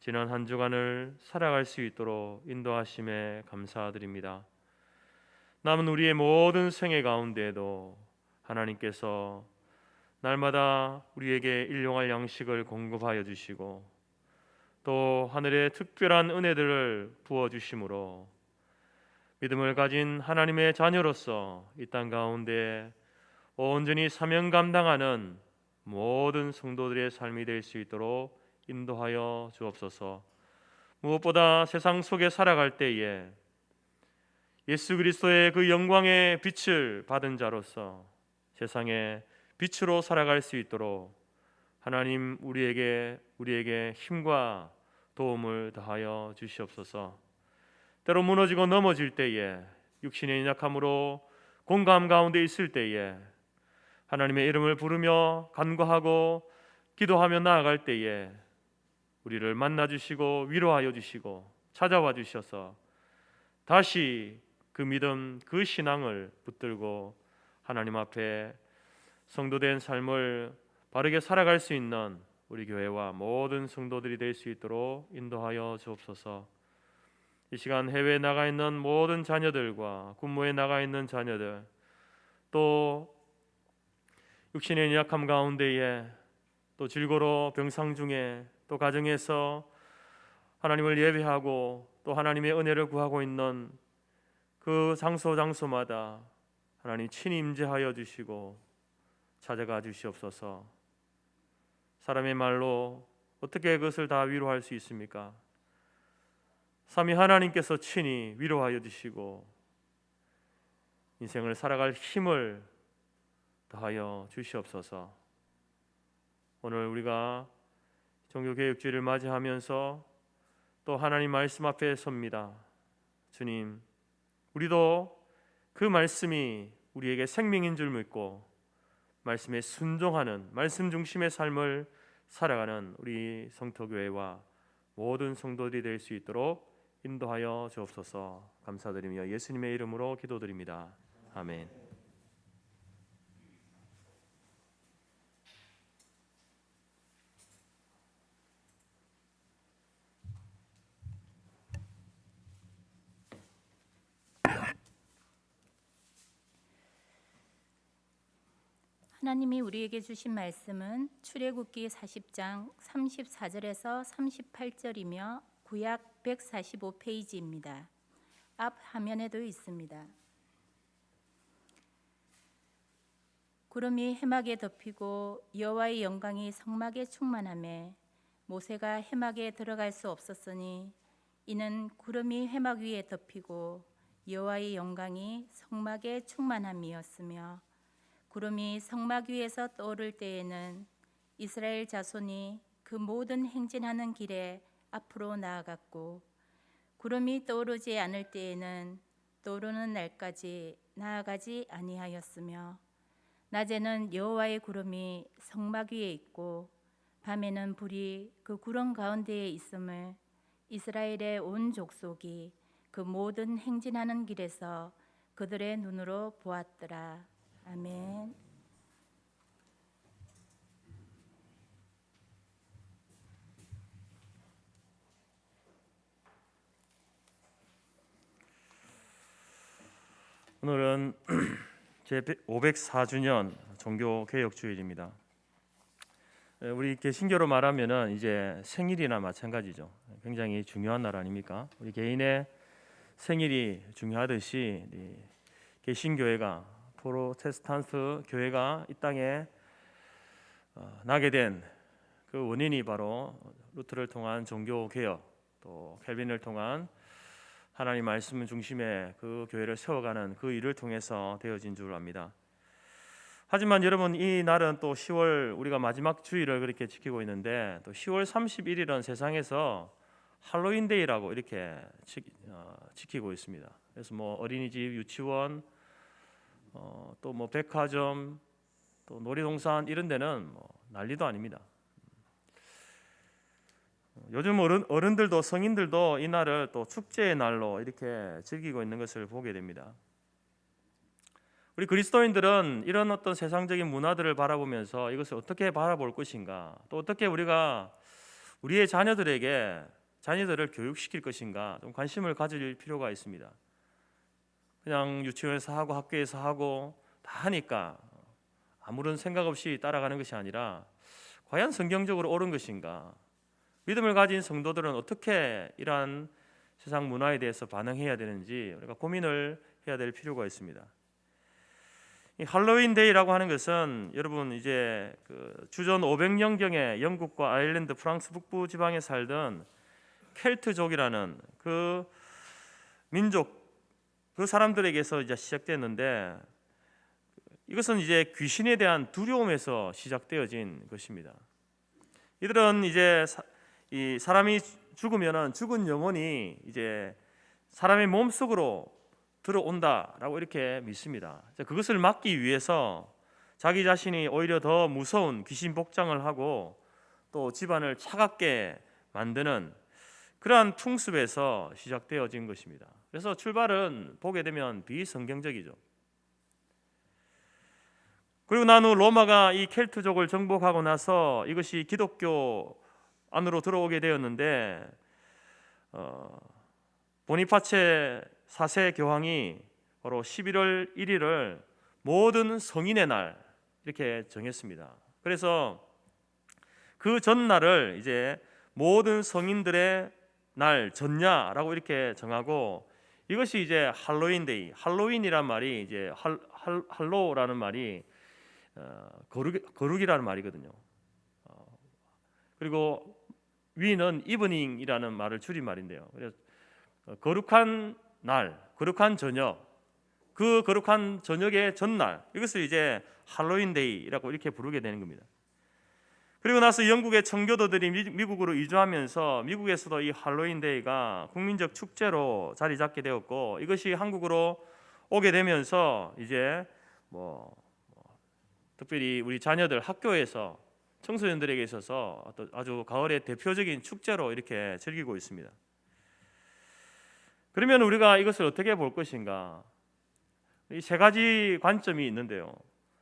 지난 한 주간을 살아갈 수 있도록 인도하심에 감사드립니다. 남은 우리의 모든 생애 가운데에도 하나님께서 날마다 우리에게 일용할 양식을 공급하여 주시고 또 하늘의 특별한 은혜들을 부어주심으로 믿음을 가진 하나님의 자녀로서 이 땅 가운데 온전히 사명 감당하는 모든 성도들의 삶이 될 수 있도록 인도하여 주옵소서. 무엇보다 세상 속에 살아갈 때에 예수 그리스도의 그 영광의 빛을 받은 자로서 세상에 빛으로 살아갈 수 있도록 하나님 우리에게 힘과 도움을 더하여 주시옵소서. 때로 무너지고 넘어질 때에 육신의 연약함으로 공감 가운데 있을 때에 하나님의 이름을 부르며 간구하고 기도하며 나아갈 때에 우리를 만나 주시고 위로하여 주시고 찾아와 주셔서 다시 그 믿음 그 신앙을 붙들고 하나님 앞에 성도된 삶을 바르게 살아갈 수 있는 우리 교회와 모든 성도들이 될 수 있도록 인도하여 주옵소서. 이 시간 해외에 나가 있는 모든 자녀들과 군무에 나가 있는 자녀들, 또 육신의 연약함 가운데에 또 질고로 병상 중에 또 가정에서 하나님을 예배하고 또 하나님의 은혜를 구하고 있는 그 장소마다 하나님 친히 임재하여 주시고 찾아가 주시옵소서. 사람의 말로 어떻게 그것을 다 위로할 수 있습니까? 삼위 하나님께서 친히 위로하여 주시고 인생을 살아갈 힘을 더하여 주시옵소서. 오늘 우리가 종교개혁주의를 맞이하면서 또 하나님 말씀 앞에 섭니다. 주님, 우리도 그 말씀이 우리에게 생명인 줄 믿고 말씀에 순종하는 말씀 중심의 삶을 살아가는 우리 성토교회와 모든 성도들이 될 수 있도록 인도하여 주옵소서. 감사드리며 예수님의 이름으로 기도드립니다. 아멘. 하나님이 우리에게 주신 말씀은 출애굽기 40장 34절에서 38절이며 구약 145페이지입니다. 앞 화면에도 있습니다. 구름이 해막에 덮이고 여호와의 영광이 성막에 충만하매 모세가 해막에 들어갈 수 없었으니 이는 구름이 해막 위에 덮이고 여호와의 영광이 성막에 충만함이었으며 구름이 성막 위에서 떠오를 때에는 이스라엘 자손이 그 모든 행진하는 길에 앞으로 나아갔고 구름이 떠오르지 않을 때에는 떠오르는 날까지 나아가지 아니하였으며 낮에는 여호와의 구름이 성막 위에 있고 밤에는 불이 그 구름 가운데에 있음을 이스라엘의 온 족속이 그 모든 행진하는 길에서 그들의 눈으로 보았더라. 아멘. 오늘은 제 504주년 종교개혁주일입니다. 우리 개신교로 말하면은 이제 생일이나 마찬가지죠. 굉장히 중요한 날 아닙니까? 우리 개인의 생일이 중요하듯이 개신교회가 프로테스탄트 교회가 이 땅에 나게 된 그 원인이 바로 루터를 통한 종교개혁, 또 켈빈을 통한 하나님 말씀 중심의 그 교회를 세워가는 그 일을 통해서 되어진 줄 압니다. 하지만 여러분, 이 날은 또 10월 우리가 마지막 주일을 그렇게 지키고 있는데 또 10월 31일은 세상에서 할로윈데이라고 이렇게 지키고 있습니다. 그래서 뭐 어린이집, 유치원, 또 뭐 백화점, 또 놀이동산 이런 데는 뭐 난리도 아닙니다. 요즘 어른들도 성인들도 이 날을 또 축제의 날로 이렇게 즐기고 있는 것을 보게 됩니다. 우리 그리스도인들은 이런 어떤 세상적인 문화들을 바라보면서 이것을 어떻게 바라볼 것인가, 또 어떻게 우리가 우리의 자녀들을 교육시킬 것인가 좀 관심을 가질 필요가 있습니다. 그냥 유치원에서 하고 학교에서 하고 다 하니까 아무런 생각 없이 따라가는 것이 아니라 과연 성경적으로 옳은 것인가, 믿음을 가진 성도들은 어떻게 이러한 세상 문화에 대해서 반응해야 되는지 우리가 고민을 해야 될 필요가 있습니다. 이 할로윈 데이라고 하는 것은 여러분 이제 그 주전 500년경에 영국과 아일랜드, 프랑스 북부 지방에 살던 켈트족이라는 그 민족, 그 사람들에게서 이제 시작됐는데 이것은 이제 귀신에 대한 두려움에서 시작되어진 것입니다. 이들은 이제 이 사람이 죽으면은 죽은 영혼이 이제 사람의 몸 속으로 들어온다라고 이렇게 믿습니다. 그것을 막기 위해서 자기 자신이 오히려 더 무서운 귀신 복장을 하고 또 집안을 차갑게 만드는 그러한 풍습에서 시작되어진 것입니다. 그래서 출발은 보게 되면 비성경적이죠. 그리고 난 후 로마가 이 켈트족을 정복하고 나서 이것이 기독교 안으로 들어오게 되었는데 보니파체 4세 교황이 바로 11월 1일을 모든 성인의 날 이렇게 정했습니다. 그래서 그 전날을 이제 모든 성인들의 날 전야라고 이렇게 정하고, 이것이 이제 할로윈 데이, 할로윈이란 말이 이제 할로라는 말이 거룩이라는 말이거든요. 그리고 위는 이브닝이라는 말을 줄인 말인데요. 그래서 거룩한 날, 거룩한 저녁, 그 거룩한 저녁의 전날, 이것을 이제 할로윈 데이라고 이렇게 부르게 되는 겁니다. 그리고 나서 영국의 청교도들이 미국으로 이주하면서 미국에서도 이 할로윈 데이가 국민적 축제로 자리 잡게 되었고, 이것이 한국으로 오게 되면서 이제 특별히 우리 자녀들 학교에서 청소년들에게 있어서 아주 가을의 대표적인 축제로 이렇게 즐기고 있습니다. 그러면 우리가 이것을 어떻게 볼 것인가? 이 세 가지 관점이 있는데요.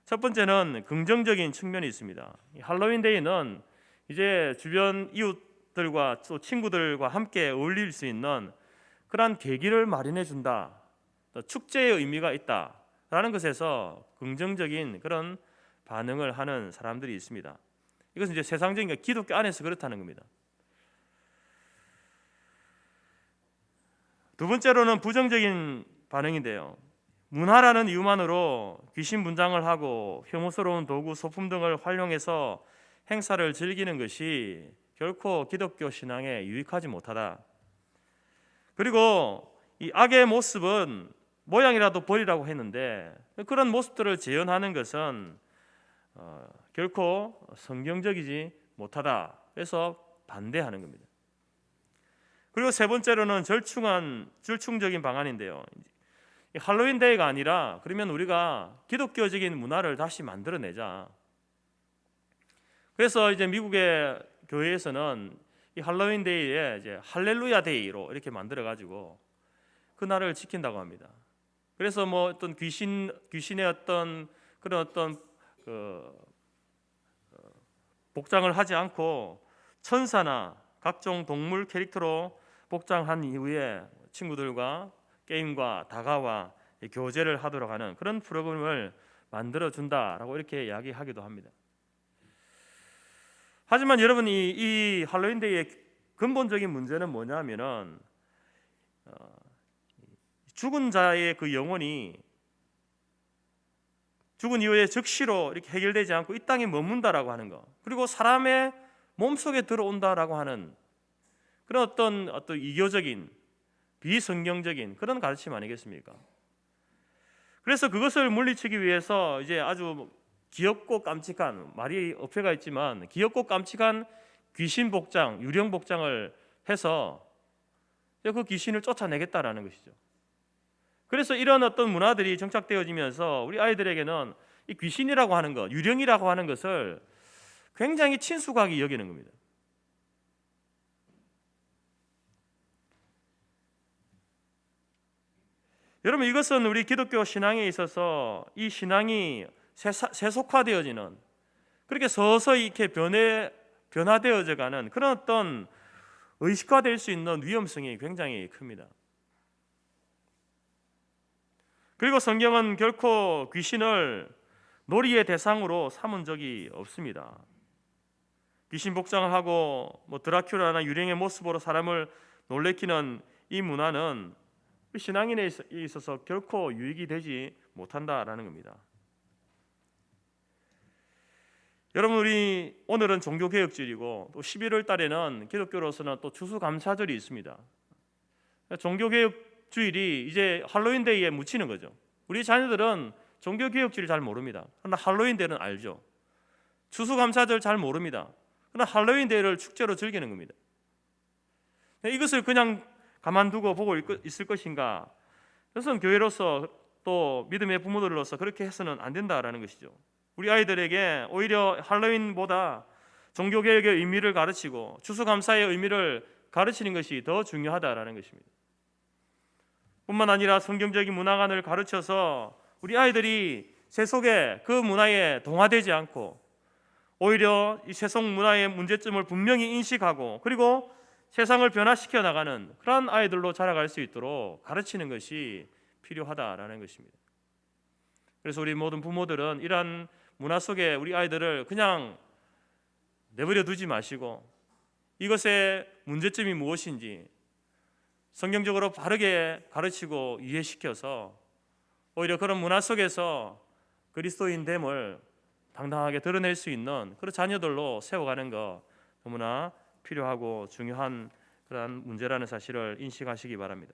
첫 번째는 긍정적인 측면이 있습니다. 할로윈 데이는 이제 주변 이웃들과 또 친구들과 함께 어울릴 수 있는 그러한 계기를 마련해 준다, 축제의 의미가 있다라는 것에서 긍정적인 그런 반응을 하는 사람들이 있습니다. 이것은 이제 세상적인 기독교 안에서 그렇다는 겁니다. 두 번째로는 부정적인 반응인데요. 문화라는 이유만으로 귀신 분장을 하고 혐오스러운 도구, 소품 등을 활용해서 행사를 즐기는 것이 결코 기독교 신앙에 유익하지 못하다. 그리고 이 악의 모습은 모양이라도 버리라고 했는데, 그런 모습들을 재현하는 것은 결코 성경적이지 못하다. 그래서 반대하는 겁니다. 그리고 세 번째로는 절충적인 방안인데요. 할로윈 데이가 아니라 그러면 우리가 기독교적인 문화를 다시 만들어내자. 그래서 이제 미국의 교회에서는 이 할로윈 데이에 이제 할렐루야 데이로 이렇게 만들어 가지고 그 날을 지킨다고 합니다. 그래서 어떤 귀신의 어떤 그런 어떤 복장을 하지 않고 천사나 각종 동물 캐릭터로 복장한 이후에 친구들과 게임과 다가와 교제를 하도록 하는 그런 프로그램을 만들어 준다라고 이렇게 이야기하기도 합니다. 하지만 여러분이 이 할로윈 데이의 근본적인 문제는 뭐냐면은 죽은 자의 그 영혼이 죽은 이후에 즉시로 이렇게 해결되지 않고 이 땅에 머문다라고 하는 것, 그리고 사람의 몸속에 들어온다라고 하는 그런 어떤 이교적인 비성경적인 그런 가르침 아니겠습니까? 그래서 그것을 물리치기 위해서 이제 아주 귀엽고 깜찍한, 말이 어폐가 있지만 귀엽고 깜찍한 귀신 복장, 유령 복장을 해서 그 귀신을 쫓아내겠다라는 것이죠. 그래서 이런 어떤 문화들이 정착되어지면서 우리 아이들에게는 이 귀신이라고 하는 것, 유령이라고 하는 것을 굉장히 친숙하게 여기는 겁니다. 여러분, 이것은 우리 기독교 신앙에 있어서 이 신앙이 세속화되어지는, 그렇게 서서히 이렇게 변화되어져가는 그런 어떤 의식화될 수 있는 위험성이 굉장히 큽니다. 그리고 성경은 결코 귀신을 놀이의 대상으로 삼은 적이 없습니다. 귀신 복장을 하고 드라큘라나 유령의 모습으로 사람을 놀래키는 이 문화는 신앙인에 있어서 결코 유익이 되지 못한다라는 겁니다. 여러분, 우리 오늘은 종교개혁주일이고 또 11월 달에는 기독교로서는 또 추수감사절이 있습니다. 종교개혁주일이 이제 할로윈 데이에 묻히는 거죠. 우리 자녀들은 종교개혁주일 잘 모릅니다. 그러나 할로윈 데이는 알죠. 추수감사절 잘 모릅니다. 그러나 할로윈 데이를 축제로 즐기는 겁니다. 이것을 그냥 가만두고 보고 있을 것인가? 그것은 교회로서 또 믿음의 부모들로서 그렇게 해서는 안 된다라는 것이죠. 우리 아이들에게 오히려 할로윈보다 종교개혁의 의미를 가르치고 추수감사의 의미를 가르치는 것이 더 중요하다라는 것입니다. 뿐만 아니라 성경적인 문화관을 가르쳐서 우리 아이들이 세속의 그 문화에 동화되지 않고 오히려 이 세속 문화의 문제점을 분명히 인식하고 그리고 세상을 변화시켜 나가는 그런 아이들로 자라갈 수 있도록 가르치는 것이 필요하다라는 것입니다. 그래서 우리 모든 부모들은 이러한 문화 속에 우리 아이들을 그냥 내버려 두지 마시고 이것의 문제점이 무엇인지 성경적으로 바르게 가르치고 이해시켜서 오히려 그런 문화 속에서 그리스도인됨을 당당하게 드러낼 수 있는 그런 자녀들로 세워가는 것 너무나 필요하고 중요한 그런 문제라는 사실을 인식하시기 바랍니다.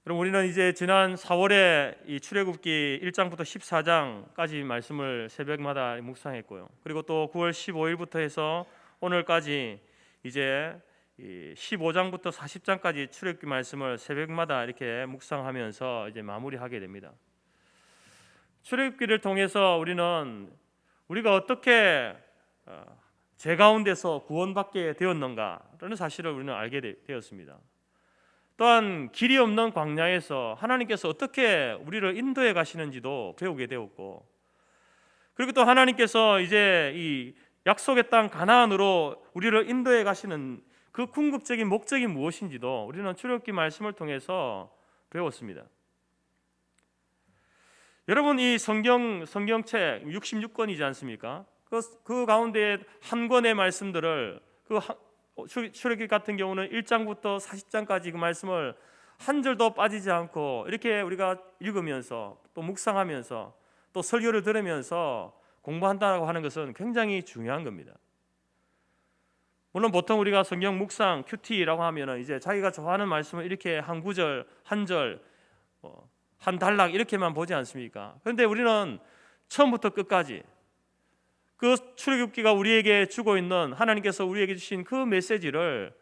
그럼 우리는 이제 지난 4월에 이 출애굽기 1장부터 14장까지 말씀을 새벽마다 묵상했고요. 그리고 또 9월 15일부터 해서 오늘까지 이제 15장부터 40장까지 출애굽기 말씀을 새벽마다 이렇게 묵상하면서 이제 마무리하게 됩니다. 출애굽기를 통해서 우리가 어떻게 죄 가운데서 구원받게 되었는가라는 사실을 우리는 알게 되었습니다. 또한 길이 없는 광야에서 하나님께서 어떻게 우리를 인도해 가시는지도 배우게 되었고, 그리고 또 하나님께서 이제 이 약속의 땅 가나안으로 우리를 인도해 가시는 그 궁극적인 목적이 무엇인지도 우리는 출애굽기 말씀을 통해서 배웠습니다. 여러분, 이 성경책 66권이지 않습니까? 그 가운데 한 권의 말씀들을 출애굽기 같은 경우는 1장부터 40장까지 그 말씀을 한 절도 빠지지 않고 이렇게 우리가 읽으면서 또 묵상하면서 또 설교를 들으면서 공부한다고 하는 것은 굉장히 중요한 겁니다. 물론 보통 우리가 성경 묵상 큐티라고 하면은 이제 자기가 좋아하는 말씀을 이렇게 한 구절, 한 절, 한 단락 이렇게만 보지 않습니까? 그런데 우리는 처음부터 끝까지 그 출애굽기가 우리에게 주고 있는 하나님께서 우리에게 주신 그 메시지를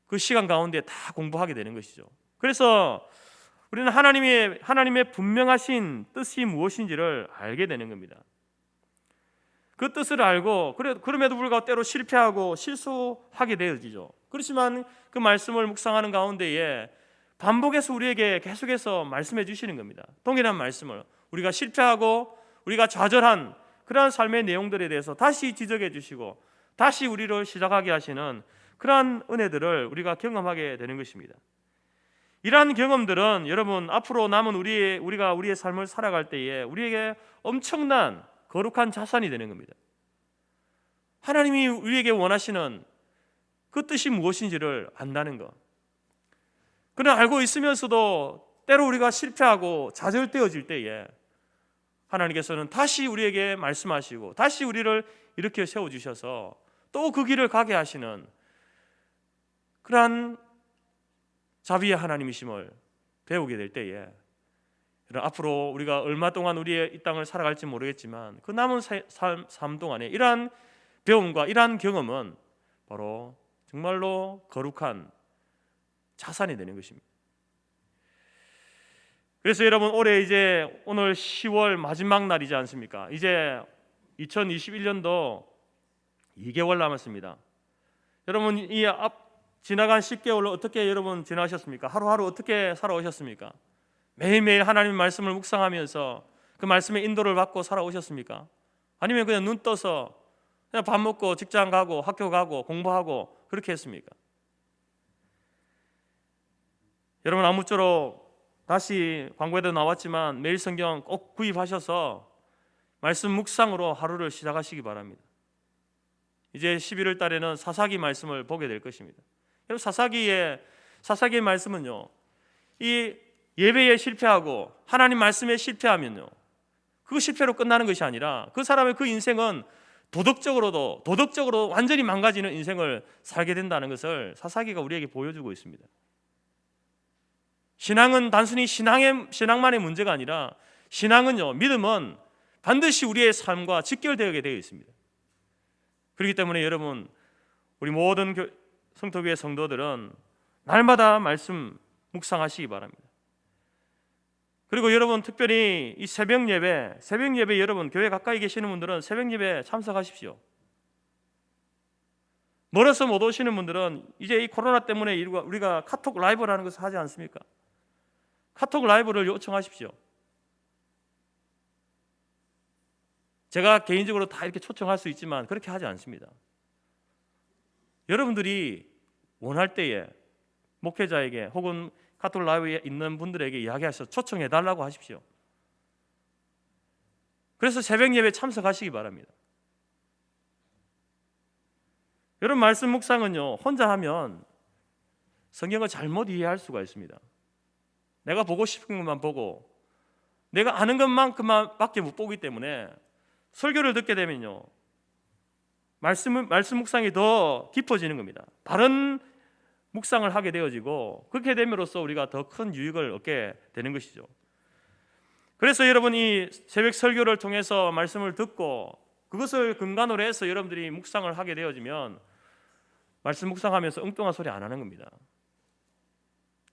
그 시간 가운데 다 공부하게 되는 것이죠. 그래서 우리는 하나님의 분명하신 뜻이 무엇인지를 알게 되는 겁니다. 그 뜻을 알고 그럼에도 불구하고 때로 실패하고 실수하게 되어지죠. 그렇지만 그 말씀을 묵상하는 가운데에 반복해서 우리에게 계속해서 말씀해 주시는 겁니다. 동일한 말씀을 우리가 실패하고 우리가 좌절한 그러한 삶의 내용들에 대해서 다시 지적해 주시고 다시 우리를 시작하게 하시는 그러한 은혜들을 우리가 경험하게 되는 것입니다. 이러한 경험들은 여러분 앞으로 남은 우리가 우리의 삶을 살아갈 때에 우리에게 엄청난 거룩한 자산이 되는 겁니다. 하나님이 우리에게 원하시는 그 뜻이 무엇인지를 안다는 것. 그러나 알고 있으면서도 때로 우리가 실패하고 좌절되어질 때에 하나님께서는 다시 우리에게 말씀하시고 다시 우리를 일으켜 세워주셔서 또 그 길을 가게 하시는 그러한 자비의 하나님이심을 배우게 될 때에 앞으로 우리가 얼마 동안 우리의 이 땅을 살아갈지 모르겠지만 그 남은 삶 동안에 이러한 배움과 이러한 경험은 바로 정말로 거룩한 자산이 되는 것입니다. 그래서 여러분 올해 이제 오늘 10월 마지막 날이지 않습니까? 이제 2021년도 2개월 남았습니다. 여러분 이 지나간 10개월을 어떻게 여러분 지나셨습니까? 하루하루 어떻게 살아오셨습니까? 매일매일 하나님의 말씀을 묵상하면서 그 말씀의 인도를 받고 살아오셨습니까? 아니면 그냥 눈 떠서 그냥 밥 먹고 직장 가고 학교 가고 공부하고 그렇게 했습니까? 여러분 아무쪼록 다시 광고에도 나왔지만 매일 성경 꼭 구입하셔서 말씀 묵상으로 하루를 시작하시기 바랍니다. 이제 11월 달에는 사사기 말씀을 보게 될 것입니다. 여러분 사사기의 말씀은요, 이 예배에 실패하고 하나님 말씀에 실패하면요, 그 실패로 끝나는 것이 아니라 그 사람의 그 인생은 도덕적으로 완전히 망가지는 인생을 살게 된다는 것을 사사기가 우리에게 보여주고 있습니다. 신앙은 단순히 신앙만의 문제가 아니라 신앙은요, 믿음은 반드시 우리의 삶과 직결되게 되어 있습니다. 그렇기 때문에 여러분 우리 모든 성도교회 성도들은 날마다 말씀 묵상하시기 바랍니다. 그리고 여러분 특별히 이 새벽 예배 여러분 교회 가까이 계시는 분들은 새벽 예배 참석하십시오. 멀어서 못 오시는 분들은 이제 이 코로나 때문에 우리가 카톡 라이브라는 것을 하지 않습니까? 카톡 라이브를 요청하십시오. 제가 개인적으로 다 이렇게 초청할 수 있지만 그렇게 하지 않습니다. 여러분들이 원할 때에 목회자에게 혹은 카톡 라이브에 있는 분들에게 이야기하셔서 초청해 달라고 하십시오. 그래서 새벽 예배 참석하시기 바랍니다. 여러분, 말씀 묵상은요, 혼자 하면 성경을 잘못 이해할 수가 있습니다. 내가 보고 싶은 것만 보고 내가 아는 것만큼만 밖에 못 보기 때문에 설교를 듣게 되면요, 말씀 묵상이 더 깊어지는 겁니다. 바른 묵상을 하게 되어지고 그렇게 됨으로써 우리가 더 큰 유익을 얻게 되는 것이죠. 그래서 여러분, 이 새벽 설교를 통해서 말씀을 듣고 그것을 근간으로 해서 여러분들이 묵상을 하게 되어지면 말씀 묵상하면서 엉뚱한 소리 안 하는 겁니다.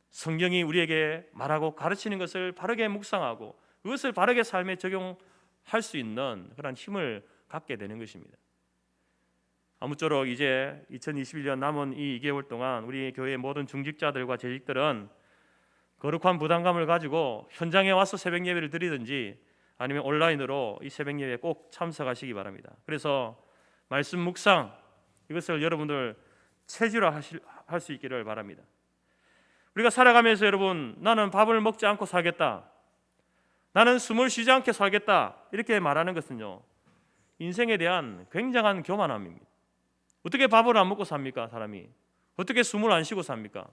성경이 우리에게 말하고 가르치는 것을 바르게 묵상하고 그것을 바르게 삶에 적용할 수 있는 그런 힘을 갖게 되는 것입니다. 아무쪼록 이제 2021년 남은 이 2개월 동안 우리 교회의 모든 중직자들과 재직들은 거룩한 부담감을 가지고 현장에 와서 새벽 예배를 드리든지 아니면 온라인으로 이 새벽 예배에 꼭 참석하시기 바랍니다. 그래서 말씀 묵상 이것을 여러분들 체질화할 수 있기를 바랍니다. 우리가 살아가면서 여러분, 나는 밥을 먹지 않고 살겠다, 나는 숨을 쉬지 않게 살겠다 이렇게 말하는 것은요, 인생에 대한 굉장한 교만함입니다. 어떻게 밥을 안 먹고 삽니까? 사람이 어떻게 숨을 안 쉬고 삽니까?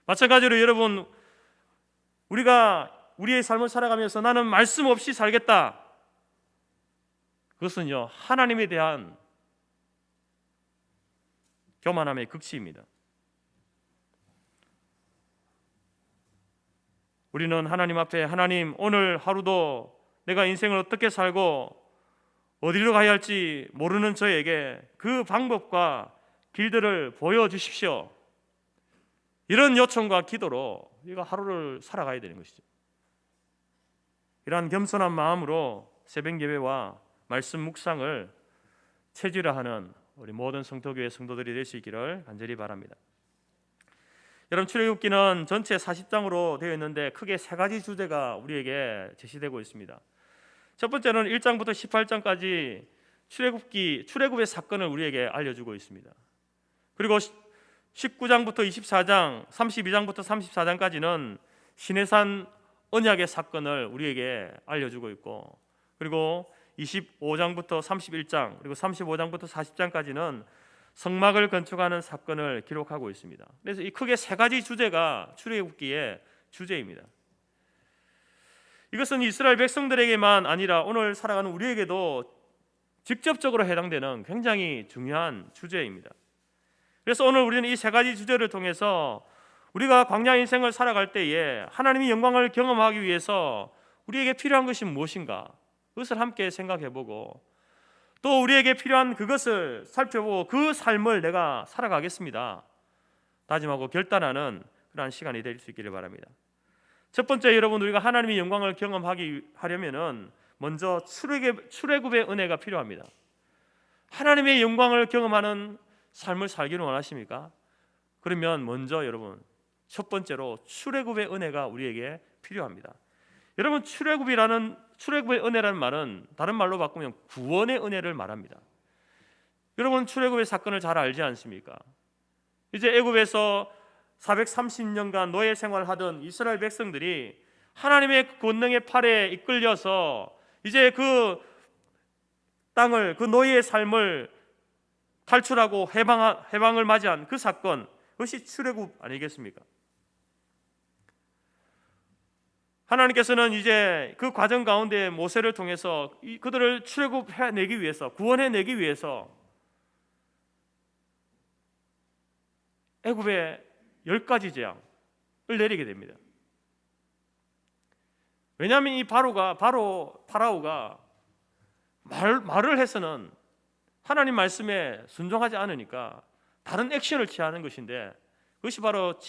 마찬가지로 여러분, 우리가 우리의 삶을 살아가면서 나는 말씀 없이 살겠다, 그것은요, 하나님에 대한 교만함의 극치입니다. 우리는 하나님 앞에, 하나님, 오늘 하루도 내가 인생을 어떻게 살고 어디로 가야 할지 모르는 저에게 그 방법과 길들을 보여주십시오, 이런 요청과 기도로 우리가 하루를 살아가야 되는 것이죠. 이러한 겸손한 마음으로 새벽 예배와 말씀 묵상을 체질화하는 우리 모든 성도교회 성도들이 될 수 있기를 간절히 바랍니다. 여러분, 출애굽기는 전체 40장으로 되어 있는데 크게 세 가지 주제가 우리에게 제시되고 있습니다. 첫 번째는 1장부터 18장까지 출애굽의 사건을 우리에게 알려주고 있습니다. 그리고 19장부터 24장, 32장부터 34장까지는 시내산 언약의 사건을 우리에게 알려주고 있고, 그리고 25장부터 31장, 그리고 35장부터 40장까지는 성막을 건축하는 사건을 기록하고 있습니다. 그래서 이 크게 세 가지 주제가 출애굽기의 주제입니다. 이것은 이스라엘 백성들에게만 아니라 오늘 살아가는 우리에게도 직접적으로 해당되는 굉장히 중요한 주제입니다. 그래서 오늘 우리는 이 세 가지 주제를 통해서 우리가 광야 인생을 살아갈 때에 하나님의 영광을 경험하기 위해서 우리에게 필요한 것이 무엇인가, 그것을 함께 생각해보고 또 우리에게 필요한 그것을 살펴보고 그 삶을 내가 살아가겠습니다 다짐하고 결단하는 그러한 시간이 될 수 있기를 바랍니다. 첫 번째, 여러분, 우리가 하나님의 영광을 경험하려면은 먼저 출애굽의 은혜가 필요합니다. 하나님의 영광을 경험하는 삶을 살기를 원하십니까? 그러면 먼저 여러분, 첫 번째로 출애굽의 은혜가 우리에게 필요합니다. 여러분, 출애굽의 은혜라는 말은 다른 말로 바꾸면 구원의 은혜를 말합니다. 여러분, 출애굽의 사건을 잘 알지 않습니까? 이제 애굽에서 430년간 노예 생활하던 이스라엘 백성들이 하나님의 권능의 팔에 이끌려서 이제 그 땅을, 그 노예의 삶을 탈출하고 해방을 맞이한 그 사건, 그것이 출애굽 아니겠습니까? 하나님께서는 이제 그 과정 가운데 모세를 통해서 그들을 출애굽해내기 위해서, 구원해내기 위해서 애굽의 10가지 재앙을 내리게 됩니다. 왜냐하면 이 파라오가 말을 해서는 하나님 말씀에 순종하지 않으니까 다른 액션을 취하는 것인데, 그것이 바로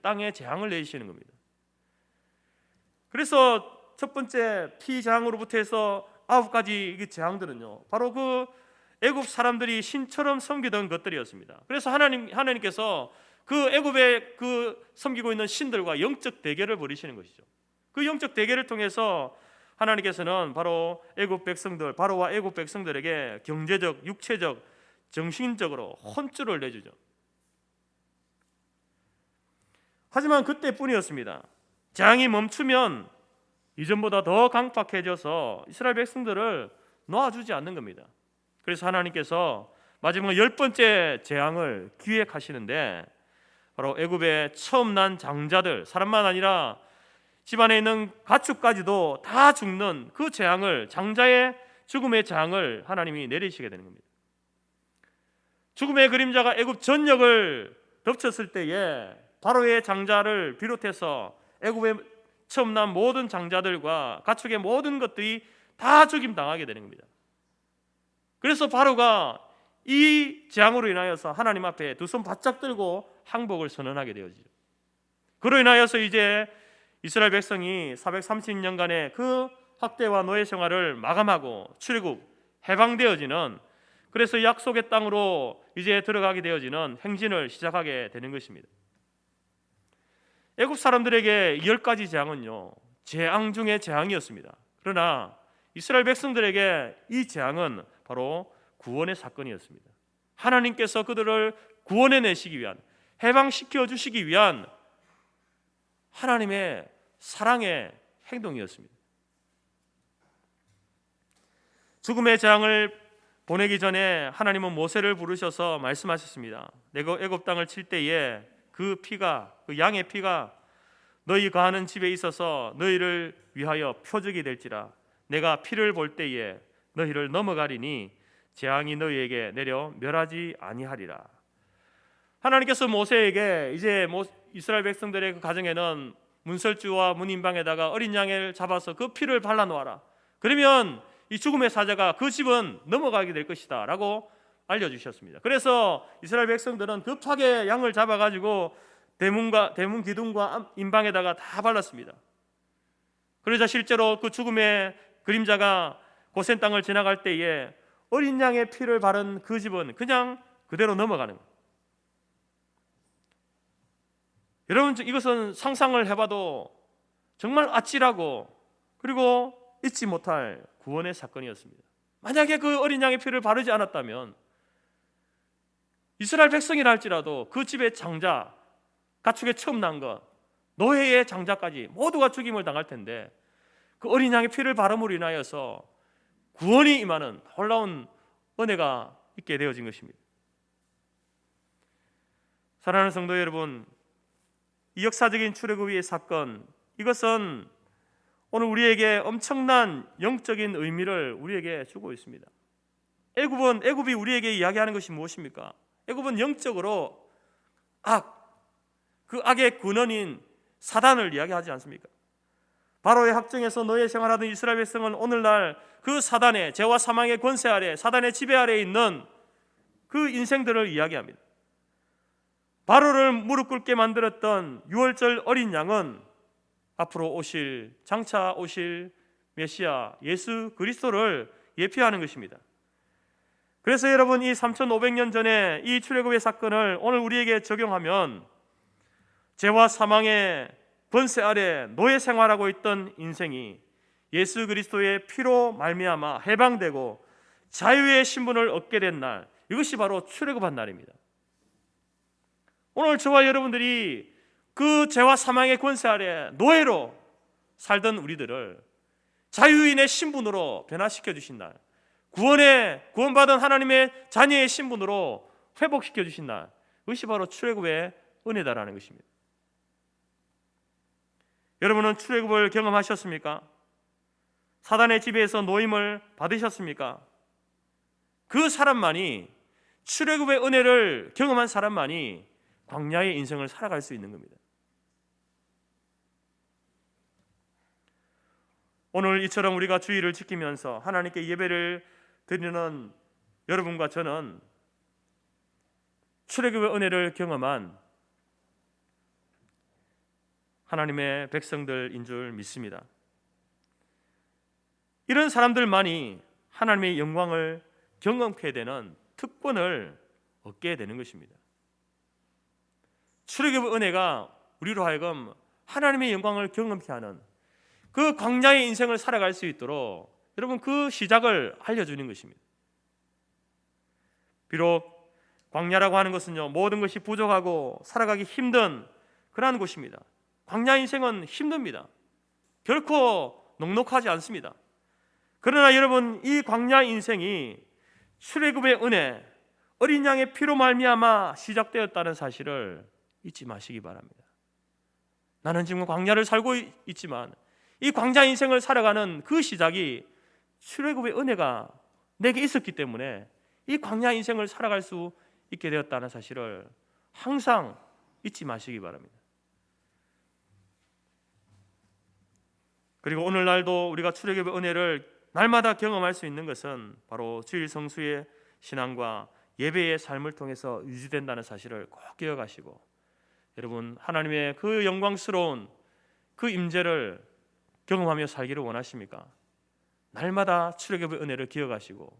땅에 재앙을 내리시는 겁니다. 그래서 첫 번째 피재앙으로부터 해서 9가지 재앙들은요, 바로 그 애굽 사람들이 신처럼 섬기던 것들이었습니다. 그래서 하나님께서 그 애굽에 그 섬기고 있는 신들과 영적 대결을 벌이시는 것이죠. 그 영적 대결을 통해서 하나님께서는 바로 애굽 백성들, 바로와 애굽 백성들에게 경제적, 육체적, 정신적으로 혼쭐을 내주죠. 하지만 그때뿐이었습니다. 재앙이 멈추면 이전보다 더 강팍해져서 이스라엘 백성들을 놓아주지 않는 겁니다. 그래서 하나님께서 마지막 10번째 재앙을 기획하시는데 바로 애굽에 처음 난 장자들, 사람만 아니라 집안에 있는 가축까지도 다 죽는 그 재앙을, 장자의 죽음의 재앙을 하나님이 내리시게 되는 겁니다. 죽음의 그림자가 애굽 전역을 덮쳤을 때에 바로의 장자를 비롯해서 애굽에 처음 난 모든 장자들과 가축의 모든 것들이 다 죽임당하게 되는 겁니다. 그래서 바로가 이 재앙으로 인하여서 하나님 앞에 두 손 바짝 들고 항복을 선언하게 되어지죠. 그로 인하여서 이제 이스라엘 백성이 430년간의 그 학대와 노예 생활을 마감하고 출애굽, 해방되어지는, 그래서 약속의 땅으로 이제 들어가게 되어지는 행진을 시작하게 되는 것입니다. 애굽 사람들에게 10가지 재앙은요, 재앙 중에 재앙이었습니다. 그러나 이스라엘 백성들에게 이 재앙은 바로 구원의 사건이었습니다. 하나님께서 그들을 구원해내시기 위한, 해방시켜 주시기 위한 하나님의 사랑의 행동이었습니다. 죽음의 재앙을 보내기 전에 하나님은 모세를 부르셔서 말씀하셨습니다. 내가 애굽 땅을 칠 때에 그 피가, 그 양의 피가 너희 거하는 집에 있어서 너희를 위하여 표적이 될지라. 내가 피를 볼 때에 너희를 넘어가리니 재앙이 너희에게 내려 멸하지 아니하리라. 하나님께서 모세에게 이제 이스라엘 백성들의 그 가정에는 문설주와 문인방에다가 어린 양을 잡아서 그 피를 발라놓아라. 그러면 이 죽음의 사자가 그 집은 넘어가게 될 것이다 라고 알려주셨습니다. 그래서 이스라엘 백성들은 급하게 양을 잡아가지고 대문 기둥과 인방에다가 다 발랐습니다. 그러자 실제로 그 죽음의 그림자가 고센 땅을 지나갈 때에 어린 양의 피를 바른 그 집은 그냥 그대로 넘어가는 거예요. 여러분, 이것은 상상을 해봐도 정말 아찔하고 그리고 잊지 못할 구원의 사건이었습니다. 만약에 그 어린 양의 피를 바르지 않았다면 이스라엘 백성이라 할지라도 그 집의 장자, 가축에 처음 난 것, 노예의 장자까지 모두가 죽임을 당할 텐데 그 어린 양의 피를 바름으로 인하여서 구원이 임하는 놀라운 은혜가 있게 되어진 것입니다. 사랑하는 성도 여러분, 이 역사적인 출애굽의 사건, 이것은 오늘 우리에게 엄청난 영적인 의미를 우리에게 주고 있습니다. 애굽이 우리에게 이야기하는 것이 무엇입니까? 애굽은 영적으로 그 악의 근원인 사단을 이야기하지 않습니까? 바로의 합정에서 노예 생활하던 이스라엘 백성은 오늘날 그 사단의, 죄와 사망의 권세 아래, 사단의 지배 아래에 있는 그 인생들을 이야기합니다. 바로를 무릎 꿇게 만들었던 유월절 어린 양은 앞으로 장차 오실 메시아 예수 그리스도를 예표하는 것입니다. 그래서 여러분, 이 3500년 전에 이 출애굽의 사건을 오늘 우리에게 적용하면 죄와 사망의 번세 아래 노예 생활하고 있던 인생이 예수 그리스도의 피로 말미암아 해방되고 자유의 신분을 얻게 된 날, 이것이 바로 출애굽한 날입니다. 오늘 저와 여러분들이 그 죄와 사망의 권세 아래 노예로 살던 우리들을 자유인의 신분으로 변화시켜 주신 날, 구원받은 하나님의 자녀의 신분으로 회복시켜 주신 날, 그것이 바로 출애굽의 은혜다라는 것입니다. 여러분은 출애굽을 경험하셨습니까? 사단의 지배에서 노임을 받으셨습니까? 그 사람만이, 출애굽의 은혜를 경험한 사람만이 광야의 인생을 살아갈 수 있는 겁니다. 오늘 이처럼 우리가 주의를 지키면서 하나님께 예배를 드리는 여러분과 저는 출애굽의 은혜를 경험한 하나님의 백성들인 줄 믿습니다. 이런 사람들만이 하나님의 영광을 경험하게 되는 특권을 얻게 되는 것입니다. 출애굽의 은혜가 우리로 하여금 하나님의 영광을 경험케 하는 그 광야의 인생을 살아갈 수 있도록 여러분 그 시작을 알려주는 것입니다. 비록 광야라고 하는 것은요, 모든 것이 부족하고 살아가기 힘든 그러한 곳입니다. 광야 인생은 힘듭니다. 결코 넉넉하지 않습니다. 그러나 여러분, 이 광야 인생이 출애굽의 은혜, 어린 양의 피로 말미암아 시작되었다는 사실을 잊지 마시기 바랍니다. 나는 지금 광야를 살고 있지만 이 광야 인생을 살아가는 그 시작이 출애굽의 은혜가 내게 있었기 때문에 이 광야 인생을 살아갈 수 있게 되었다는 사실을 항상 잊지 마시기 바랍니다. 그리고 오늘날도 우리가 출애굽의 은혜를 날마다 경험할 수 있는 것은 바로 주일 성수의 신앙과 예배의 삶을 통해서 유지된다는 사실을 꼭 기억하시고, 여러분 하나님의 그 영광스러운 그 임재를 경험하며 살기를 원하십니까? 날마다 출애굽의 은혜를 기억하시고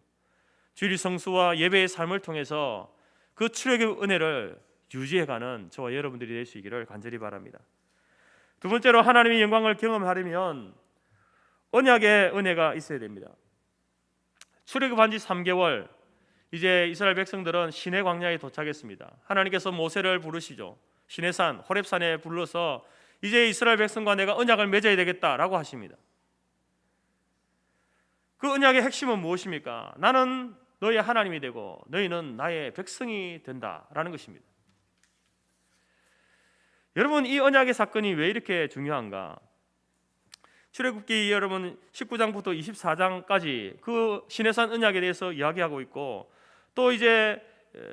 주일 성수와 예배의 삶을 통해서 그 출애굽의 은혜를 유지해가는 저와 여러분들이 될 수 있기를 간절히 바랍니다. 두 번째로 하나님의 영광을 경험하려면 언약의 은혜가 있어야 됩니다. 출애굽한 지 3개월, 이제 이스라엘 백성들은 시내 광야에 도착했습니다. 하나님께서 모세를 부르시죠. 시내산 호렙산에 불러서 이제 이스라엘 백성과 내가 언약을 맺어야 되겠다라고 하십니다. 그 언약의 핵심은 무엇입니까? 나는 너의 하나님이 되고 너희는 나의 백성이 된다라는 것입니다. 여러분, 이 언약의 사건이 왜 이렇게 중요한가? 출애굽기 여러분 19장부터 24장까지 그 시내산 언약에 대해서 이야기하고 있고, 또 이제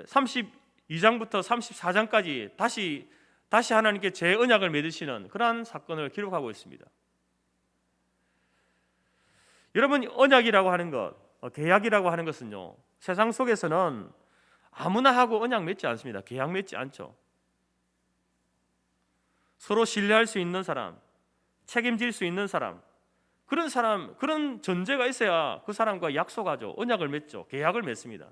32장부터 34장까지 다시 하나님께 재언약을 맺으시는 그러한 사건을 기록하고 있습니다. 여러분, 언약이라고 하는 것, 계약이라고 하는 것은요, 세상 속에서는 아무나 하고 언약 맺지 않습니다. 계약 맺지 않죠. 서로 신뢰할 수 있는 사람, 책임질 수 있는 사람, 그런 전제가 있어야 그 사람과 약속하죠. 언약을 맺죠. 계약을 맺습니다.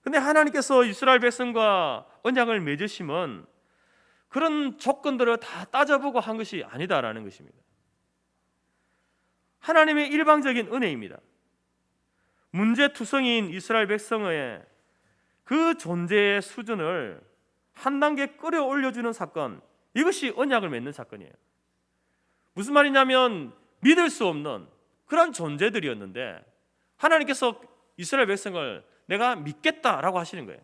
근데 하나님께서 이스라엘 백성과 언약을 맺으심은 그런 조건들을 다 따져보고 한 것이 아니다라는 것입니다. 하나님의 일방적인 은혜입니다. 문제투성이인 이스라엘 백성의 그 존재의 수준을 한 단계 끌어올려주는 사건, 이것이 언약을 맺는 사건이에요. 무슨 말이냐면 믿을 수 없는 그런 존재들이었는데 하나님께서 이스라엘 백성을 내가 믿겠다라고 하시는 거예요.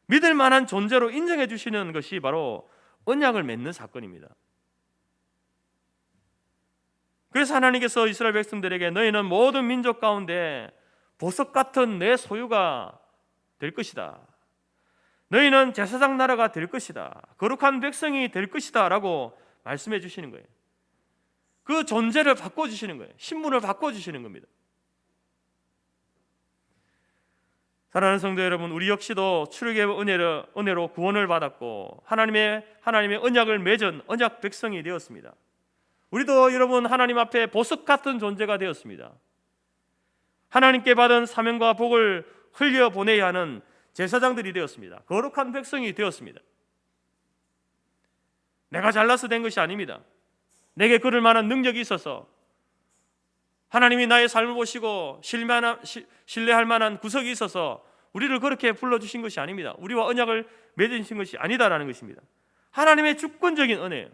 믿을 만한 존재로 인정해 주시는 것이 바로 언약을 맺는 사건입니다. 그래서 하나님께서 이스라엘 백성들에게 너희는 모든 민족 가운데 보석 같은 내 소유가 될 것이다. 너희는 제사장 나라가 될 것이다. 거룩한 백성이 될 것이다 라고 말씀해 주시는 거예요. 그 존재를 바꿔주시는 거예요. 신분을 바꿔주시는 겁니다. 사랑하는 성도 여러분, 우리 역시도 출애굽의 은혜로 구원을 받았고 하나님의 언약을 맺은 언약 백성이 되었습니다. 우리도 여러분 하나님 앞에 보석 같은 존재가 되었습니다. 하나님께 받은 사명과 복을 흘려보내야 하는 제사장들이 되었습니다. 거룩한 백성이 되었습니다. 내가 잘나서 된 것이 아닙니다. 내게 그럴 만한 능력이 있어서 하나님이 나의 삶을 보시고 신뢰할 만한 구석이 있어서 우리를 그렇게 불러주신 것이 아닙니다. 우리와 언약을 맺으신 것이 아니다라는 것입니다. 하나님의 주권적인 은혜예요.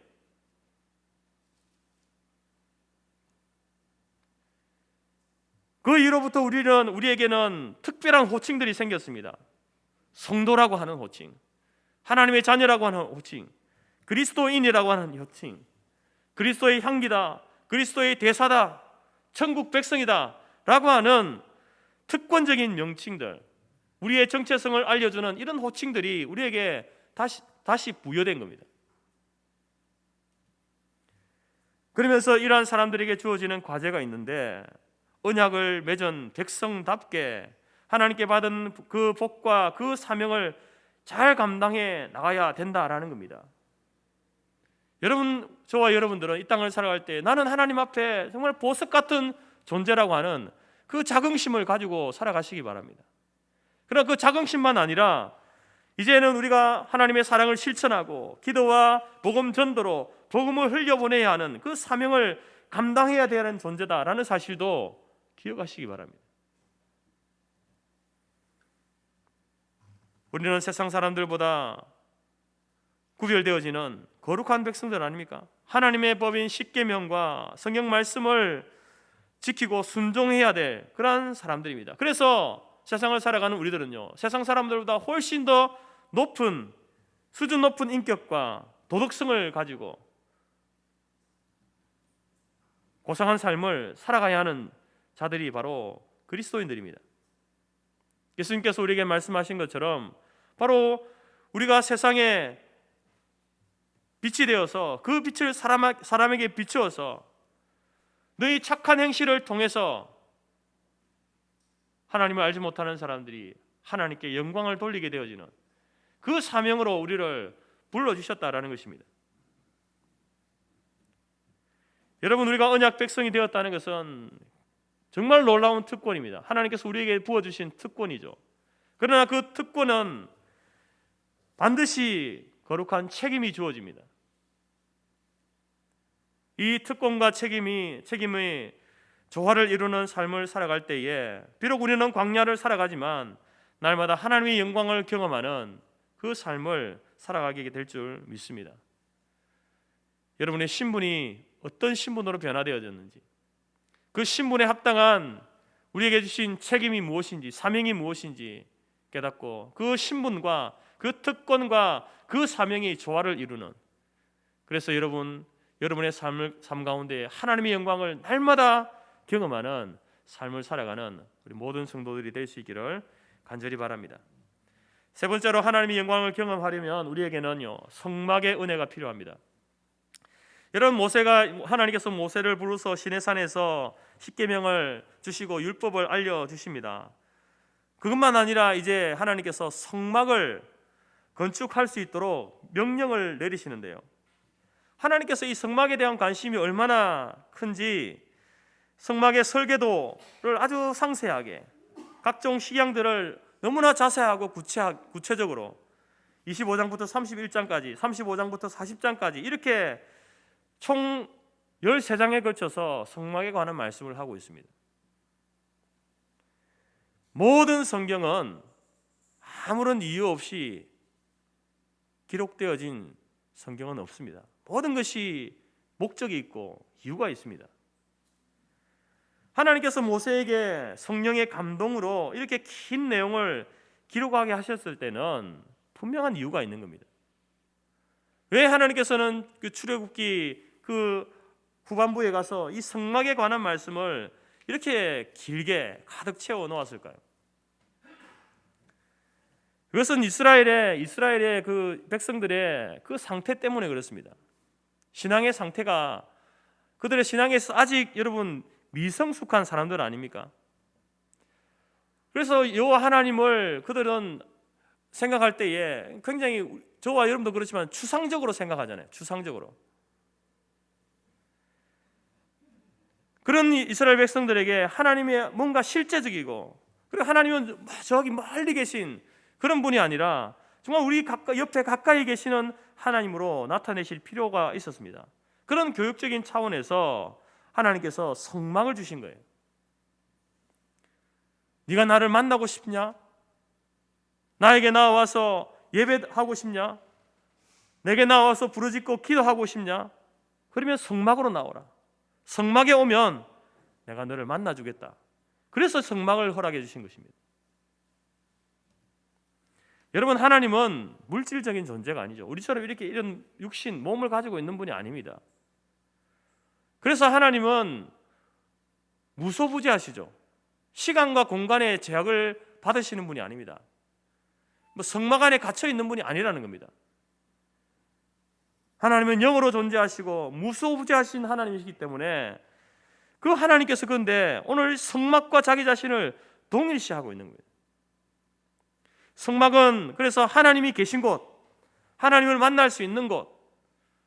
그 이후로부터 우리에게는 특별한 호칭들이 생겼습니다. 성도라고 하는 호칭, 하나님의 자녀라고 하는 호칭, 그리스도인이라고 하는 호칭, 그리스도의 향기다, 그리스도의 대사다, 천국 백성이다 라고 하는 특권적인 명칭들, 우리의 정체성을 알려주는 이런 호칭들이 우리에게 다시 부여된 겁니다. 그러면서 이러한 사람들에게 주어지는 과제가 있는데, 언약을 맺은 백성답게 하나님께 받은 그 복과 그 사명을 잘 감당해 나가야 된다라는 겁니다. 여러분, 저와 여러분들은 이 땅을 살아갈 때 나는 하나님 앞에 정말 보석 같은 존재라고 하는 그 자긍심을 가지고 살아가시기 바랍니다. 그러나 그 자긍심만 아니라 이제는 우리가 하나님의 사랑을 실천하고 기도와 복음 전도로 복음을 흘려보내야 하는 그 사명을 감당해야 되는 존재다라는 사실도 기억하시기 바랍니다. 우리는 세상 사람들보다 구별되어지는 거룩한 백성들 아닙니까? 하나님의 법인 십계명과 성경 말씀을 지키고 순종해야 될 그러한 사람들입니다. 그래서 세상을 살아가는 우리들은요, 세상 사람들보다 훨씬 더 높은 수준 높은 인격과 도덕성을 가지고 고상한 삶을 살아가야 하는 자들이 바로 그리스도인들입니다. 예수님께서 우리에게 말씀하신 것처럼 바로 우리가 세상에 빛이 되어서 그 빛을 사람에게 비추어서 너희 착한 행실을 통해서 하나님을 알지 못하는 사람들이 하나님께 영광을 돌리게 되어지는 그 사명으로 우리를 불러주셨다라는 것입니다. 여러분, 우리가 언약 백성이 되었다는 것은 정말 놀라운 특권입니다. 하나님께서 우리에게 부어주신 특권이죠. 그러나 그 특권은 반드시 거룩한 책임이 주어집니다. 이 특권과 책임의 조화를 이루는 삶을 살아갈 때에 비록 우리는 광야를 살아가지만 날마다 하나님의 영광을 경험하는 그 삶을 살아가게 될 줄 믿습니다. 여러분의 신분이 어떤 신분으로 변화되어졌는지, 그 신분에 합당한 우리에게 주신 책임이 무엇인지, 사명이 무엇인지 깨닫고 그 신분과 그 특권과 그 사명이 조화를 이루는, 그래서 여러분의 삶 가운데 하나님의 영광을 날마다 경험하는 삶을 살아가는 우리 모든 성도들이 될 수 있기를 간절히 바랍니다. 세 번째로 하나님의 영광을 경험하려면 우리에게는요, 성막의 은혜가 필요합니다. 여러분, 하나님께서 모세를 부르서 시내산에서 십계명을 주시고 율법을 알려주십니다. 그것만 아니라 이제 하나님께서 성막을 건축할 수 있도록 명령을 내리시는데요, 하나님께서 이 성막에 대한 관심이 얼마나 큰지 성막의 설계도를 아주 상세하게 각종 식양들을 너무나 자세하고 구체적으로 25장부터 31장까지 35장부터 40장까지 이렇게 총 13장에 걸쳐서 성막에 관한 말씀을 하고 있습니다. 모든 성경은 아무런 이유 없이 기록되어진 성경은 없습니다. 모든 것이 목적이 있고 이유가 있습니다. 하나님께서 모세에게 성령의 감동으로 이렇게 긴 내용을 기록하게 하셨을 때는 분명한 이유가 있는 겁니다. 왜 하나님께서는 그 출애굽기 그 후반부에 가서 이 성막에 관한 말씀을 이렇게 길게 가득 채워 놓았을까요? 그것은 이스라엘의 그 백성들의 그 상태 때문에 그렇습니다. 신앙의 상태가, 그들의 신앙에서 아직 여러분 미성숙한 사람들 아닙니까? 그래서 여호와 하나님을 그들은 생각할 때에 굉장히, 저와 여러분도 그렇지만 추상적으로 생각하잖아요. 추상적으로. 그런 이스라엘 백성들에게 하나님의 뭔가 실제적이고, 그리고 하나님은 저기 멀리 계신 그런 분이 아니라 정말 우리 옆에 가까이 계시는 하나님으로 나타내실 필요가 있었습니다. 그런 교육적인 차원에서 하나님께서 성막을 주신 거예요. 네가 나를 만나고 싶냐? 나에게 나와서 예배하고 싶냐? 내게 나와서 부르짖고 기도하고 싶냐? 그러면 성막으로 나오라. 성막에 오면 내가 너를 만나주겠다. 그래서 성막을 허락해 주신 것입니다. 여러분, 하나님은 물질적인 존재가 아니죠. 우리처럼 이렇게 이런 육신, 몸을 가지고 있는 분이 아닙니다. 그래서 하나님은 무소부재하시죠. 시간과 공간의 제약을 받으시는 분이 아닙니다. 성막 안에 갇혀 있는 분이 아니라는 겁니다. 하나님은 영으로 존재하시고 무소부재하신 하나님이시기 때문에 그 하나님께서 그런데 오늘 성막과 자기 자신을 동일시하고 있는 거예요. 성막은 그래서 하나님이 계신 곳, 하나님을 만날 수 있는 곳,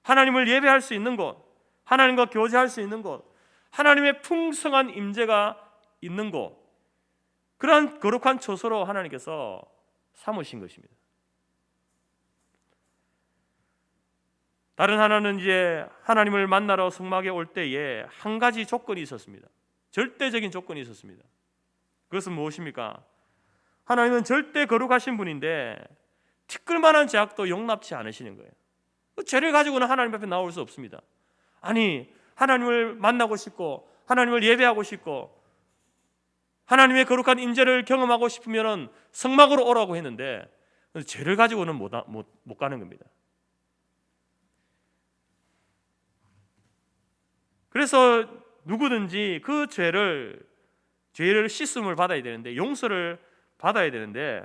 하나님을 예배할 수 있는 곳, 하나님과 교제할 수 있는 곳, 하나님의 풍성한 임재가 있는 곳, 그러한 거룩한 처소로 하나님께서 삼으신 것입니다. 다른 하나는 이제 하나님을 만나러 성막에 올 때에 한 가지 조건이 있었습니다. 절대적인 조건이 있었습니다. 그것은 무엇입니까? 하나님은 절대 거룩하신 분인데 티끌만한 죄악도 용납치 않으시는 거예요. 죄를 가지고는 하나님 앞에 나올 수 없습니다. 아니, 하나님을 만나고 싶고 하나님을 예배하고 싶고 하나님의 거룩한 임재를 경험하고 싶으면 성막으로 오라고 했는데 죄를 가지고는 못 가는 겁니다. 그래서 누구든지 그 죄를 씻음을 받아야 되는데, 용서를 받아야 되는데,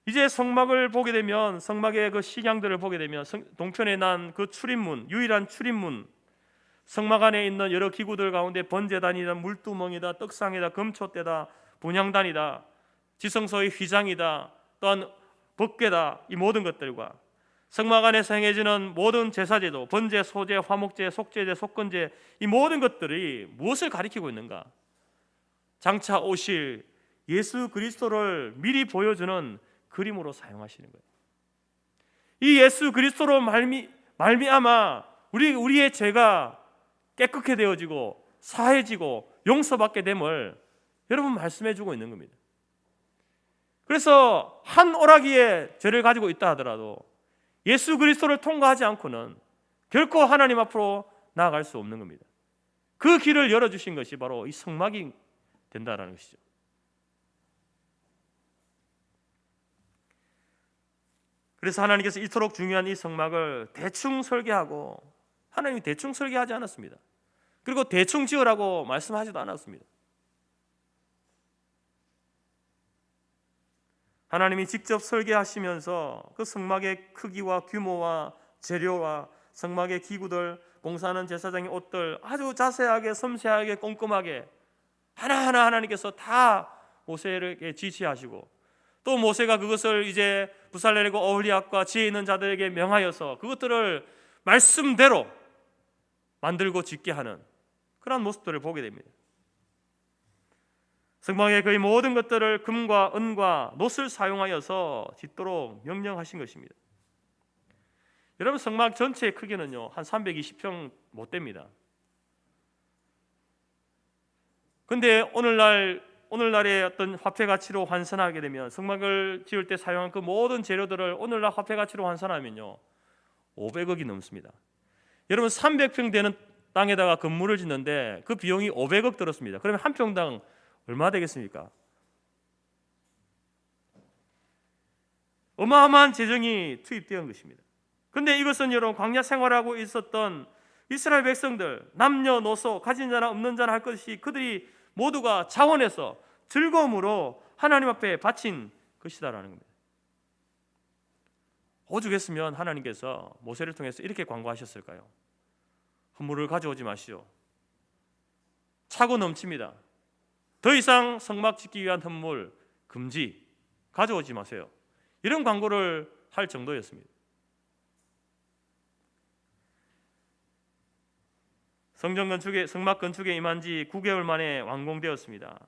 이제 성막을 보게 되면, 성막의 그 식양들을 보게 되면 동편에 난 그 출입문, 유일한 출입문, 성막 안에 있는 여러 기구들 가운데 번제단이다, 물두멍이다, 떡상이다, 금촛대다, 분향단이다, 지성소의 휘장이다, 또한 법궤다, 이 모든 것들과 성막 안에서 행해지는 모든 제사제도, 번제, 소제, 화목제, 속제제, 속건제, 이 모든 것들이 무엇을 가리키고 있는가? 장차 오실 예수 그리스도를 미리 보여주는 그림으로 사용하시는 거예요. 이 예수 그리스도로 말미암아 우리의 죄가 깨끗게 되어지고 사해지고 용서받게 됨을 여러분 말씀해 주고 있는 겁니다. 그래서 한 오라기의 죄를 가지고 있다 하더라도 예수 그리스도를 통과하지 않고는 결코 하나님 앞으로 나아갈 수 없는 겁니다. 그 길을 열어주신 것이 바로 이 성막이 된다라는 것이죠. 그래서 하나님께서 이토록 중요한 이 성막을 대충 설계하고, 하나님이 대충 설계하지 않았습니다. 그리고 대충 지으라고 말씀하지도 않았습니다. 하나님이 직접 설계하시면서 그 성막의 크기와 규모와 재료와 성막의 기구들, 봉사하는 제사장의 옷들 아주 자세하게 섬세하게 꼼꼼하게 하나하나 하나님께서 다 모세에게 지시하시고, 또 모세가 그것을 이제 부살레고 어홀리압과 지혜 있는 자들에게 명하여서 그것들을 말씀대로 만들고 짓게 하는 그런 모습들을 보게 됩니다. 성막의 거의 모든 것들을 금과 은과 놋을 사용하여서 짓도록 명령하신 것입니다. 여러분, 성막 전체의 크기는요 한 320평 못 됩니다. 근데 오늘날의 어떤 화폐 가치로 환산하게 되면, 성막을 지을 때 사용한 그 모든 재료들을 오늘날 화폐 가치로 환산하면요 500억이 넘습니다. 여러분, 300평 되는 땅에다가 건물을 짓는데 그 비용이 500억 들었습니다. 그러면 한 평당 얼마 되겠습니까? 어마어마한 재정이 투입되는 것입니다. 그런데 이것은 여러분, 광야 생활하고 있었던 이스라엘 백성들, 남녀노소, 가진 자나 없는 자나 할 것이 그들이 모두가 자원해서 즐거움으로 하나님 앞에 바친 것이다라는 겁니다. 오죽했으면 하나님께서 모세를 통해서 이렇게 권고하셨을까요? 헌물을 가져오지 마시오. 차고 넘칩니다. 더 이상 성막 짓기 위한 헌물 금지, 가져오지 마세요. 이런 광고를 할 정도였습니다. 성막 건축에 임한 지 9개월 만에 완공되었습니다.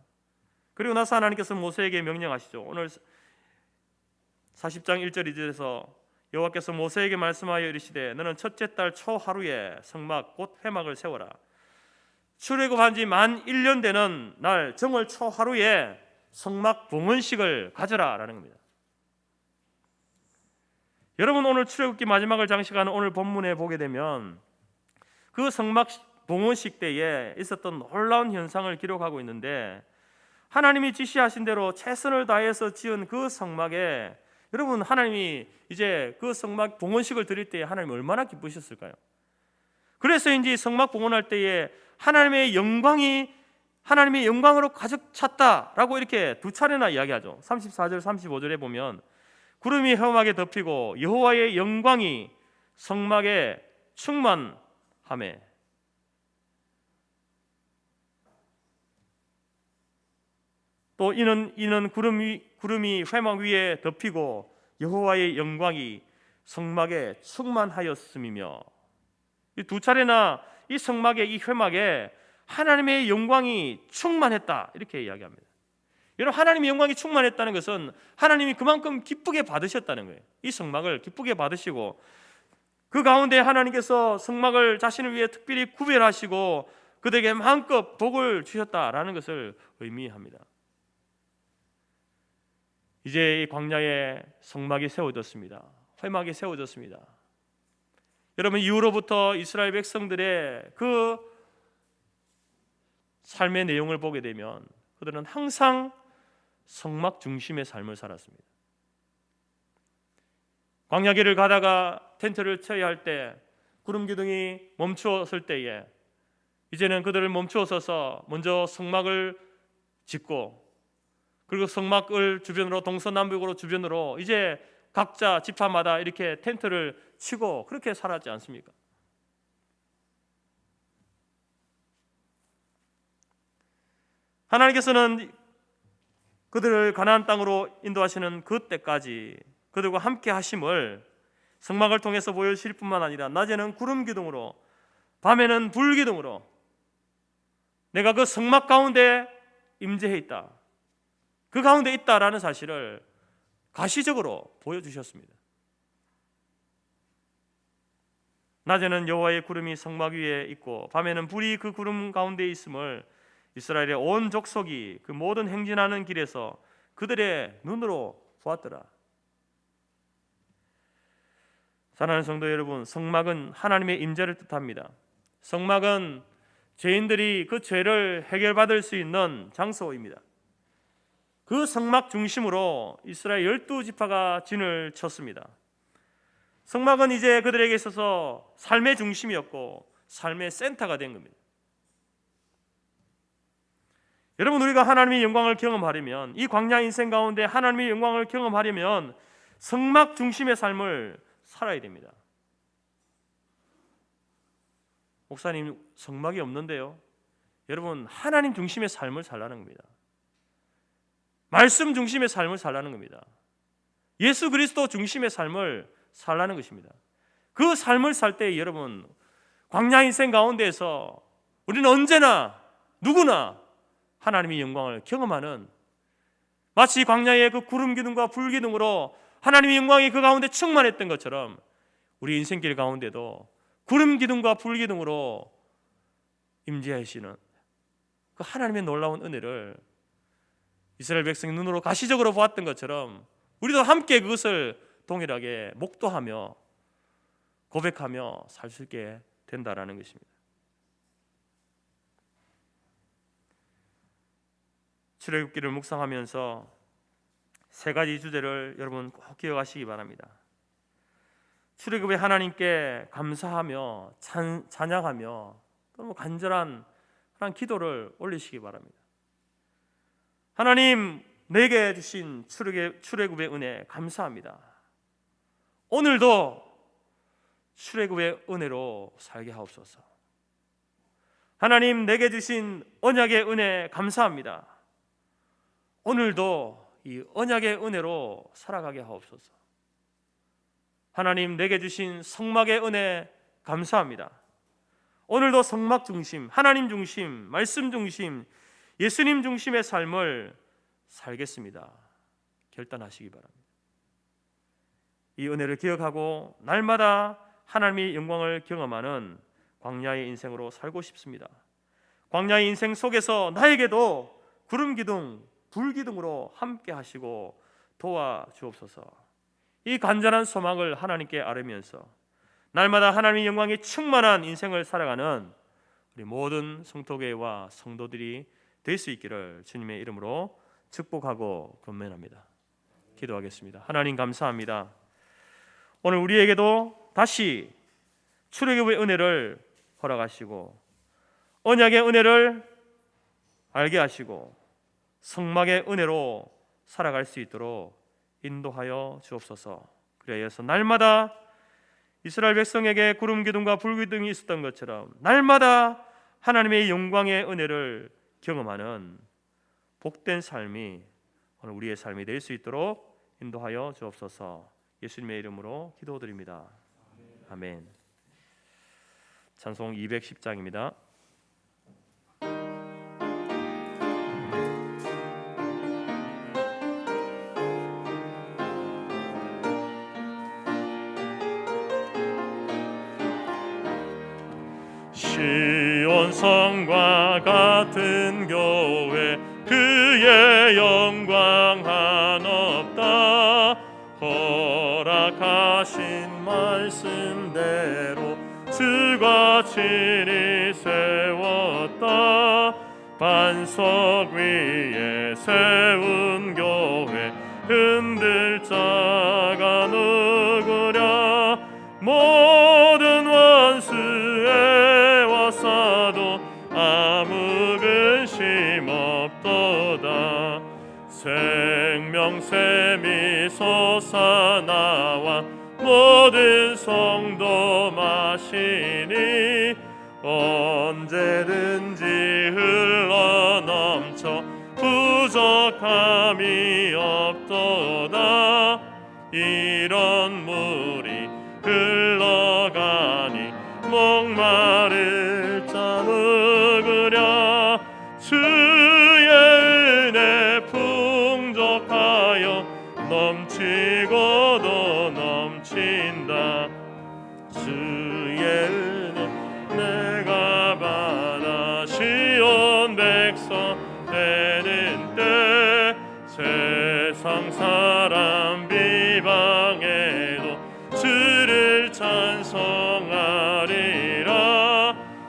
그리고 나서 하나님께서 모세에게 명령하시죠. 오늘 40장 1절 2절에서 여호와께서 모세에게 말씀하여 이르시되 너는 첫째 달 초하루에 성막 곧 회막을 세워라. 출애굽한 지 만 1년 되는 날 정월 초하루에 성막 봉헌식을 가져라 라는 겁니다. 여러분, 오늘 출애굽기 마지막을 장식하는 오늘 본문에 보게 되면 그 성막 봉헌식 때에 있었던 놀라운 현상을 기록하고 있는데, 하나님이 지시하신 대로 최선을 다해서 지은 그 성막에, 여러분, 하나님이 이제 그 성막 봉헌식을 드릴 때에 하나님 얼마나 기쁘셨을까요? 그래서인지 성막 봉헌할 때에 하나님의 영광으로 가득 찼다라고 이렇게 두 차례나 이야기하죠. 34절 35절에 보면 구름이 회막에 덮이고 여호와의 영광이 성막에 충만하매, 또 이는 구름이 회막 위에 덮이고 여호와의 영광이 성막에 충만하였음이며, 이 두 차례나 이 성막의 이 회막에 하나님의 영광이 충만했다 이렇게 이야기합니다. 여러분, 하나님의 영광이 충만했다는 것은 하나님이 그만큼 기쁘게 받으셨다는 거예요. 이 성막을 기쁘게 받으시고 그 가운데 하나님께서 성막을 자신을 위해 특별히 구별하시고 그들에게 마음껏 복을 주셨다라는 것을 의미합니다. 이제 이 광야에 성막이 세워졌습니다. 회막이 세워졌습니다. 여러분, 이후로부터 이스라엘 백성들의 그 삶의 내용을 보게 되면 그들은 항상 성막 중심의 삶을 살았습니다. 광야길을 가다가 텐트를 쳐야 할 때 구름 기둥이 멈추었을 때에 이제는 그들을 멈추어서서 먼저 성막을 짓고, 그리고 성막을 주변으로 동서남북으로 주변으로 이제 각자 지파마다 이렇게 텐트를 치고 그렇게 살았지 않습니까? 하나님께서는 그들을 가나안 땅으로 인도하시는 그때까지 그들과 함께 하심을 성막을 통해서 보여주실 뿐만 아니라 낮에는 구름 기둥으로 밤에는 불 기둥으로 내가 그 성막 가운데 임재해 있다, 그 가운데 있다라는 사실을 가시적으로 보여주셨습니다. 낮에는 여호와의 구름이 성막 위에 있고 밤에는 불이 그 구름 가운데 있음을 이스라엘의 온 족속이 그 모든 행진하는 길에서 그들의 눈으로 보았더라. 사랑하는 성도 여러분, 성막은 하나님의 임재를 뜻합니다. 성막은 죄인들이 그 죄를 해결받을 수 있는 장소입니다. 그 성막 중심으로 이스라엘 12지파가 진을 쳤습니다. 성막은 이제 그들에게 있어서 삶의 중심이었고 삶의 센터가 된 겁니다. 여러분, 우리가 하나님의 영광을 경험하려면, 이 광야 인생 가운데 하나님의 영광을 경험하려면 성막 중심의 삶을 살아야 됩니다. 목사님, 성막이 없는데요. 여러분, 하나님 중심의 삶을 살라는 겁니다. 말씀 중심의 삶을 살라는 겁니다. 예수 그리스도 중심의 삶을 살라는 것입니다. 그 삶을 살 때 여러분, 광야 인생 가운데에서 우리는 언제나 누구나 하나님의 영광을 경험하는, 마치 광야의 그 구름 기둥과 불 기둥으로 하나님의 영광이 그 가운데 충만했던 것처럼 우리 인생길 가운데도 구름 기둥과 불 기둥으로 임재하시는 그 하나님의 놀라운 은혜를 이스라엘 백성이 눈으로 가시적으로 보았던 것처럼 우리도 함께 그것을 동일하게 목도하며 고백하며 살 수 있게 된다라는 것입니다. 출애굽기를 묵상하면서 세 가지 주제를 여러분 꼭 기억하시기 바랍니다. 출애굽에 하나님께 감사하며 찬양하며 또 간절한 그런 기도를 올리시기 바랍니다. 하나님, 내게 주신 출애굽의 은혜 감사합니다. 오늘도 출애굽의 은혜로 살게 하옵소서. 하나님, 내게 주신 언약의 은혜 감사합니다. 오늘도 이 언약의 은혜로 살아가게 하옵소서. 하나님, 내게 주신 성막의 은혜 감사합니다. 오늘도 성막 중심, 하나님 중심, 말씀 중심, 예수님 중심의 삶을 살겠습니다. 결단하시기 바랍니다. 이 은혜를 기억하고 날마다 하나님의 영광을 경험하는 광야의 인생으로 살고 싶습니다. 광야의 인생 속에서 나에게도 구름 기둥, 불 기둥으로 함께 하시고 도와주옵소서. 이 간절한 소망을 하나님께 아뢰면서 날마다 하나님의 영광이 충만한 인생을 살아가는 우리 모든 성도교회와 성도들이 될 수 있기를 주님의 이름으로 축복하고 권면합니다. 기도하겠습니다. 하나님, 감사합니다. 오늘 우리에게도 다시 출애굽의 은혜를 허락하시고 언약의 은혜를 알게 하시고 성막의 은혜로 살아갈 수 있도록 인도하여 주옵소서. 그래서 날마다 이스라엘 백성에게 구름 기둥과 불 기둥이 있었던 것처럼 날마다 하나님의 영광의 은혜를 경험하는 복된 삶이 오늘 우리의 삶이 될 수 있도록 인도하여 주옵소서. 예수님의 이름으로 기도드립니다. 아멘. 찬송 210장입니다. 영광 한없다. 허락하신 말씀대로 주가 친히 세웠다. 반석 위에 세운 교회 흔들 자가 누구랴. 모든 원수에 와싸도 아무 근심 없도다. 생명샘이 솟아나와 모든 성도 마시니 언제든지 흘러넘쳐 부족함이 없도다. 이런 물이 흘러가니 목마를 자 누구랴. 주의 은혜 풍족하여 넘치고도 넘친다. 주의 은혜 내가 받아 시온 백성 되는 때 세상 사람 비방해도 주를 찬송하리라.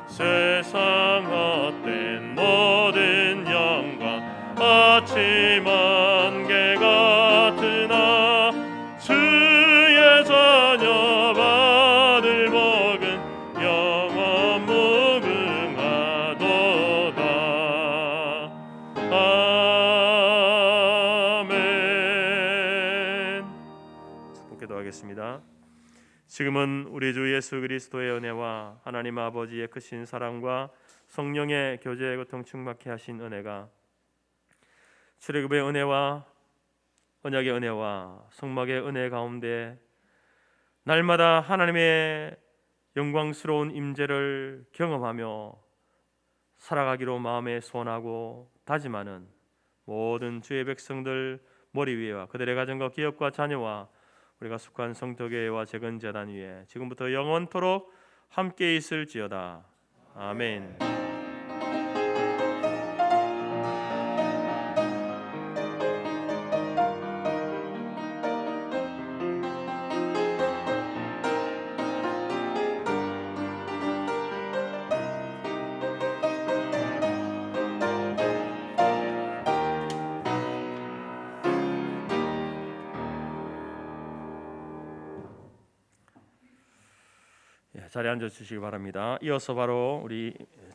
세상 헛된 모든 영광 아침 안개 같으나 주의 자녀 받을 복은 영원 무궁하도다. 아멘. 축복기도하겠습니다. 지금은 우리 주 예수 그리스도의 은혜와 하나님 아버지의 크신 사랑과 성령의 교제 고통 충만케 하신 은혜가 출애굽의 은혜와 언약의 은혜와 성막의 은혜 가운데 날마다 하나님의 영광스러운 임재를 경험하며 살아가기로 마음에 소원하고 다짐하는 모든 주의 백성들 머리 위에와 그들의 가정과 기업과 자녀와 우리가 속한 성도교회와 재건재단 위에 지금부터 영원토록 함께 있을지어다. 아멘. 자리에 앉아 주시기 바랍니다. 이어서 바로 우리